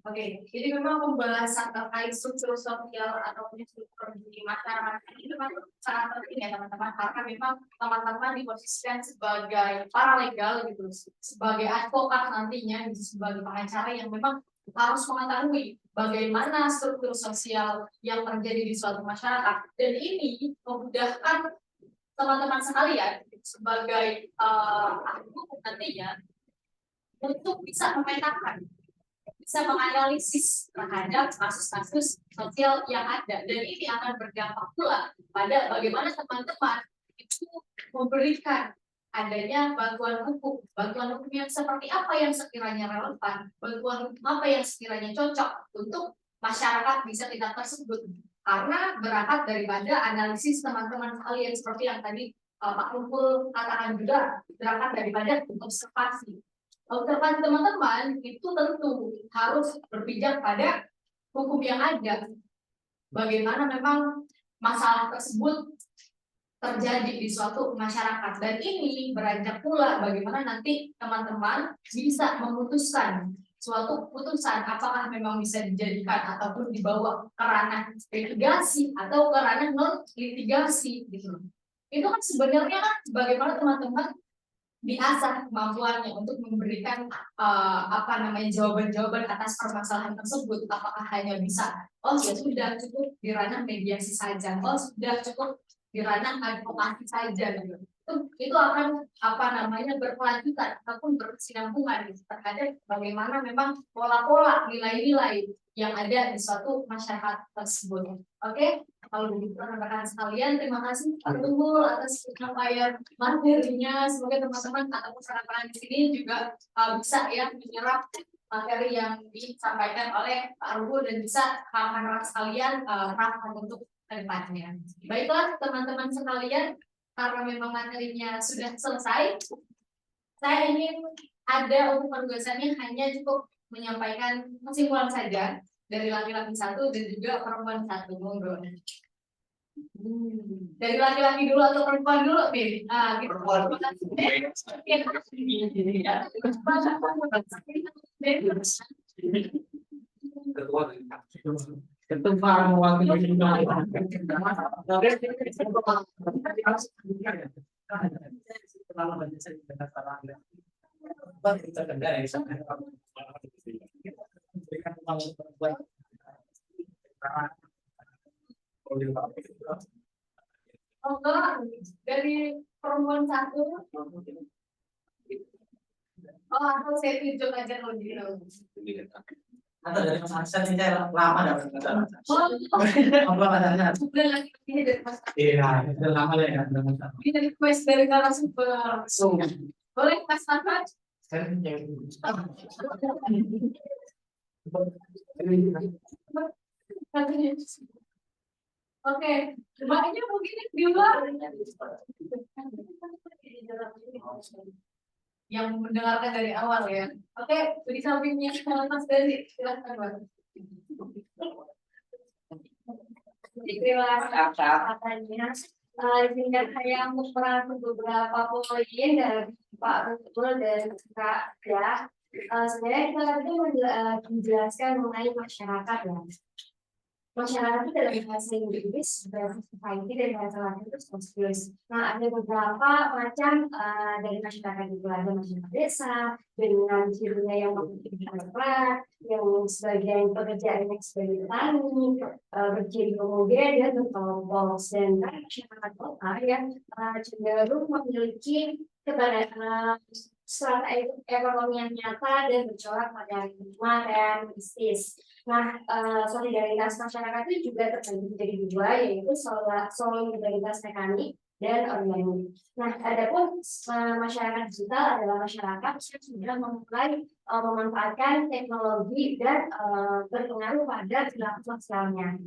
Oke, jadi memang pembahasan terkait struktur sosial ataupun struktur di masyarakat itu kan sangat penting ya teman-teman, karena memang teman-teman diposisikan sebagai paralegal gitu, sebagai advokat nantinya, sebagai pengacara yang memang harus mengetahui bagaimana struktur sosial yang terjadi di suatu masyarakat dan ini memudahkan teman-teman sekalian sebagai ahli hukum nantinya untuk bisa memetakan, bisa menganalisis terhadap kasus-kasus sosial yang ada dan ini akan berdampak pula pada bagaimana teman-teman itu memberikan adanya bantuan hukum yang seperti apa yang sekiranya relevan, bantuan hukum apa yang sekiranya cocok untuk masyarakat bisa tidak tersebut. Karena berangkat daripada analisis teman-teman sekalian seperti yang tadi Pak Kumpul katakan juga berangkat daripada observasi. Observasi teman-teman itu tentu harus berpijak pada hukum yang ada. Bagaimana memang masalah tersebut terjadi di suatu masyarakat dan ini beranjak pula bagaimana nanti teman-teman bisa memutuskan suatu putusan apakah memang bisa dijadikan ataupun dibawa ke ranah litigasi atau ke ranah non litigasi gitu. Itu kan sebenarnya kan bagaimana teman-teman diasah kemampuannya untuk memberikan jawaban-jawaban atas permasalahan tersebut. Apakah hanya bisa ya sudah cukup di ranah mediasi saja, sudah cukup di ranah advokasi saja gitu. Itu akan berkelanjutan ataupun berkesinambungan terhadap bagaimana memang pola-pola nilai-nilai yang ada di suatu masyarakat tersebut. Oke, kalau begitu rekan-rekan sekalian, terima kasih Pak Tunggul atas penyampaian materinya. Semoga teman-teman ataupun rekan-rekan di sini juga bisa ya menyerap materi yang disampaikan oleh Pak Tunggul dan bisa rekan-rekan sekalian terapkan untuk kedepannya. Baiklah teman-teman sekalian, karena memang materinya sudah selesai, saya ingin ada untuk penugasannya hanya cukup menyampaikan kesimpulan saja dari laki-laki satu dan juga perempuan satu. Monggo. Dari laki-laki dulu atau perempuan dulu nih? Gitu. Ketua mewakili Oh, enggak. Dari perempuan satu. Oh, atau saya tunjuk aja kalau gitu. Atau dari Mas Aksan ini lama dapat masalah. Oh, Apa katanya? udah lagi ini dari Mas. Iya, itu lama ya. Ini dari request dari narasumber. Boleh Mas Ahmad? Oke, makanya mungkin di luar yang mendengarkan dari awal ya. Oke, di sampingnya Mas Dani, silahkan Mas. Terima kasih katanya. Sehingga saya merangkum beberapa poin dari Pak Rukul dan Kak Ya. Sebenarnya kita tadi menjelaskan mengenai masyarakat ya. Masyarakat itu dalam bahasa Inggris, bahasa society dan bahasa Latin itu society. Nah, ada beberapa macam dari masyarakat itu, ada masyarakat desa dengan cirinya yang berat, yang sebagian pekerjaannya sebagai petani, berciri homogen dan berkelompok. Dan masyarakat kota yang cenderung memiliki keberadaan strata ekonomi yang nyata dan bercorak pada lingkungan dan bisnis. Nah, solidaritas masyarakat itu juga terbagi menjadi dua, yaitu solidaritas mekanik dan organik. Nah, adapun masyarakat digital adalah masyarakat yang sudah memulai memanfaatkan teknologi dan berpengaruh pada perilaku sosialnya.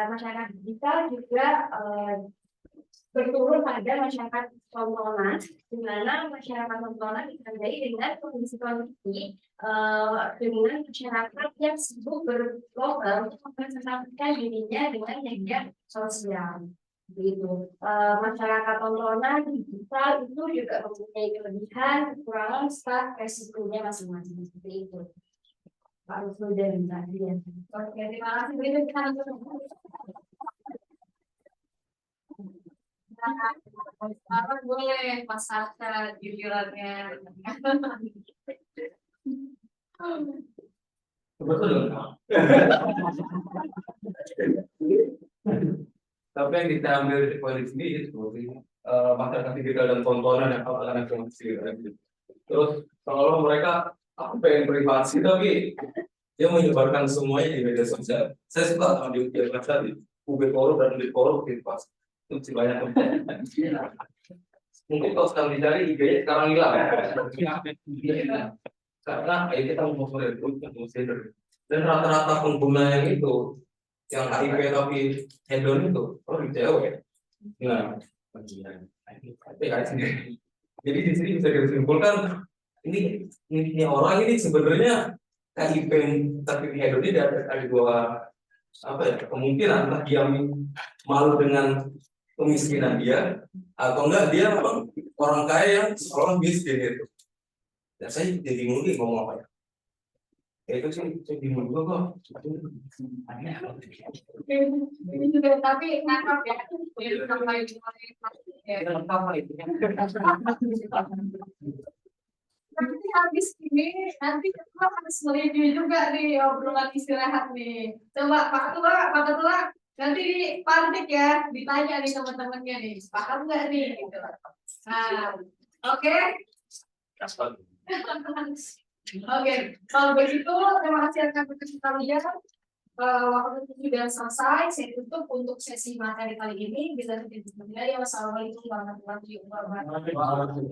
Masyarakat digital juga berturut pada masyarakat tontonan, di mana masyarakat tontonan ditandai dengan kondisi dengan masyarakat yang sibuk berlomba untuk mempresentasikan dirinya dengan media sosial. Begitu. Masyarakat tontonan digital itu juga mempunyai kelebihan, kekurangan, serta resikonya masing-masing seperti itu. Pak Rusul dan Mbak Dian. Oke, terima kasih. Berikut kita Apa boleh pasarkan gilirannya. Betul. Tapi yang kita ambil dari poin ini itu masyarakat digital dan tontonan yang akan informasi. Terus kalau mereka aku pengen privasi tapi dia menyebarkan semuanya di media sosial. Saya suka sama di tadi UB Korup dan UB Korup privasi. Itu banyak mungkin kalau sekarang dicari IG-nya sekarang hilang karena kita mau dan rata-rata pengguna yang itu yang HIV tapi hedon itu di cewek. Nah, jadi di sini bisa disimpulkan ini orang ini sebenarnya HIV tapi hedon ini ada dua kemungkinan entah dia malu dengan kemiskinan dia atau enggak dia memang orang kaya yang seolah miskin itu. Dan saya jadi bingung nih ngomong apa ya. Itu sih saya bingung juga kok. Ini juga tapi nangkap ya. Nanti habis ini nanti kita harus mereview juga nih obrolan istirahat nih. Coba Pak Ketua nanti dipantik ya, ditanya nih teman-temannya nih, paham nggak nih gitu. Nah, oke. Oke, kalau begitu terima kasih atas perkenalannya. Waktu itu sudah selesai, saya tutup untuk sesi materi kali ini. Bisa terjadi. Wassalamualaikum warahmatullahi wabarakatuh.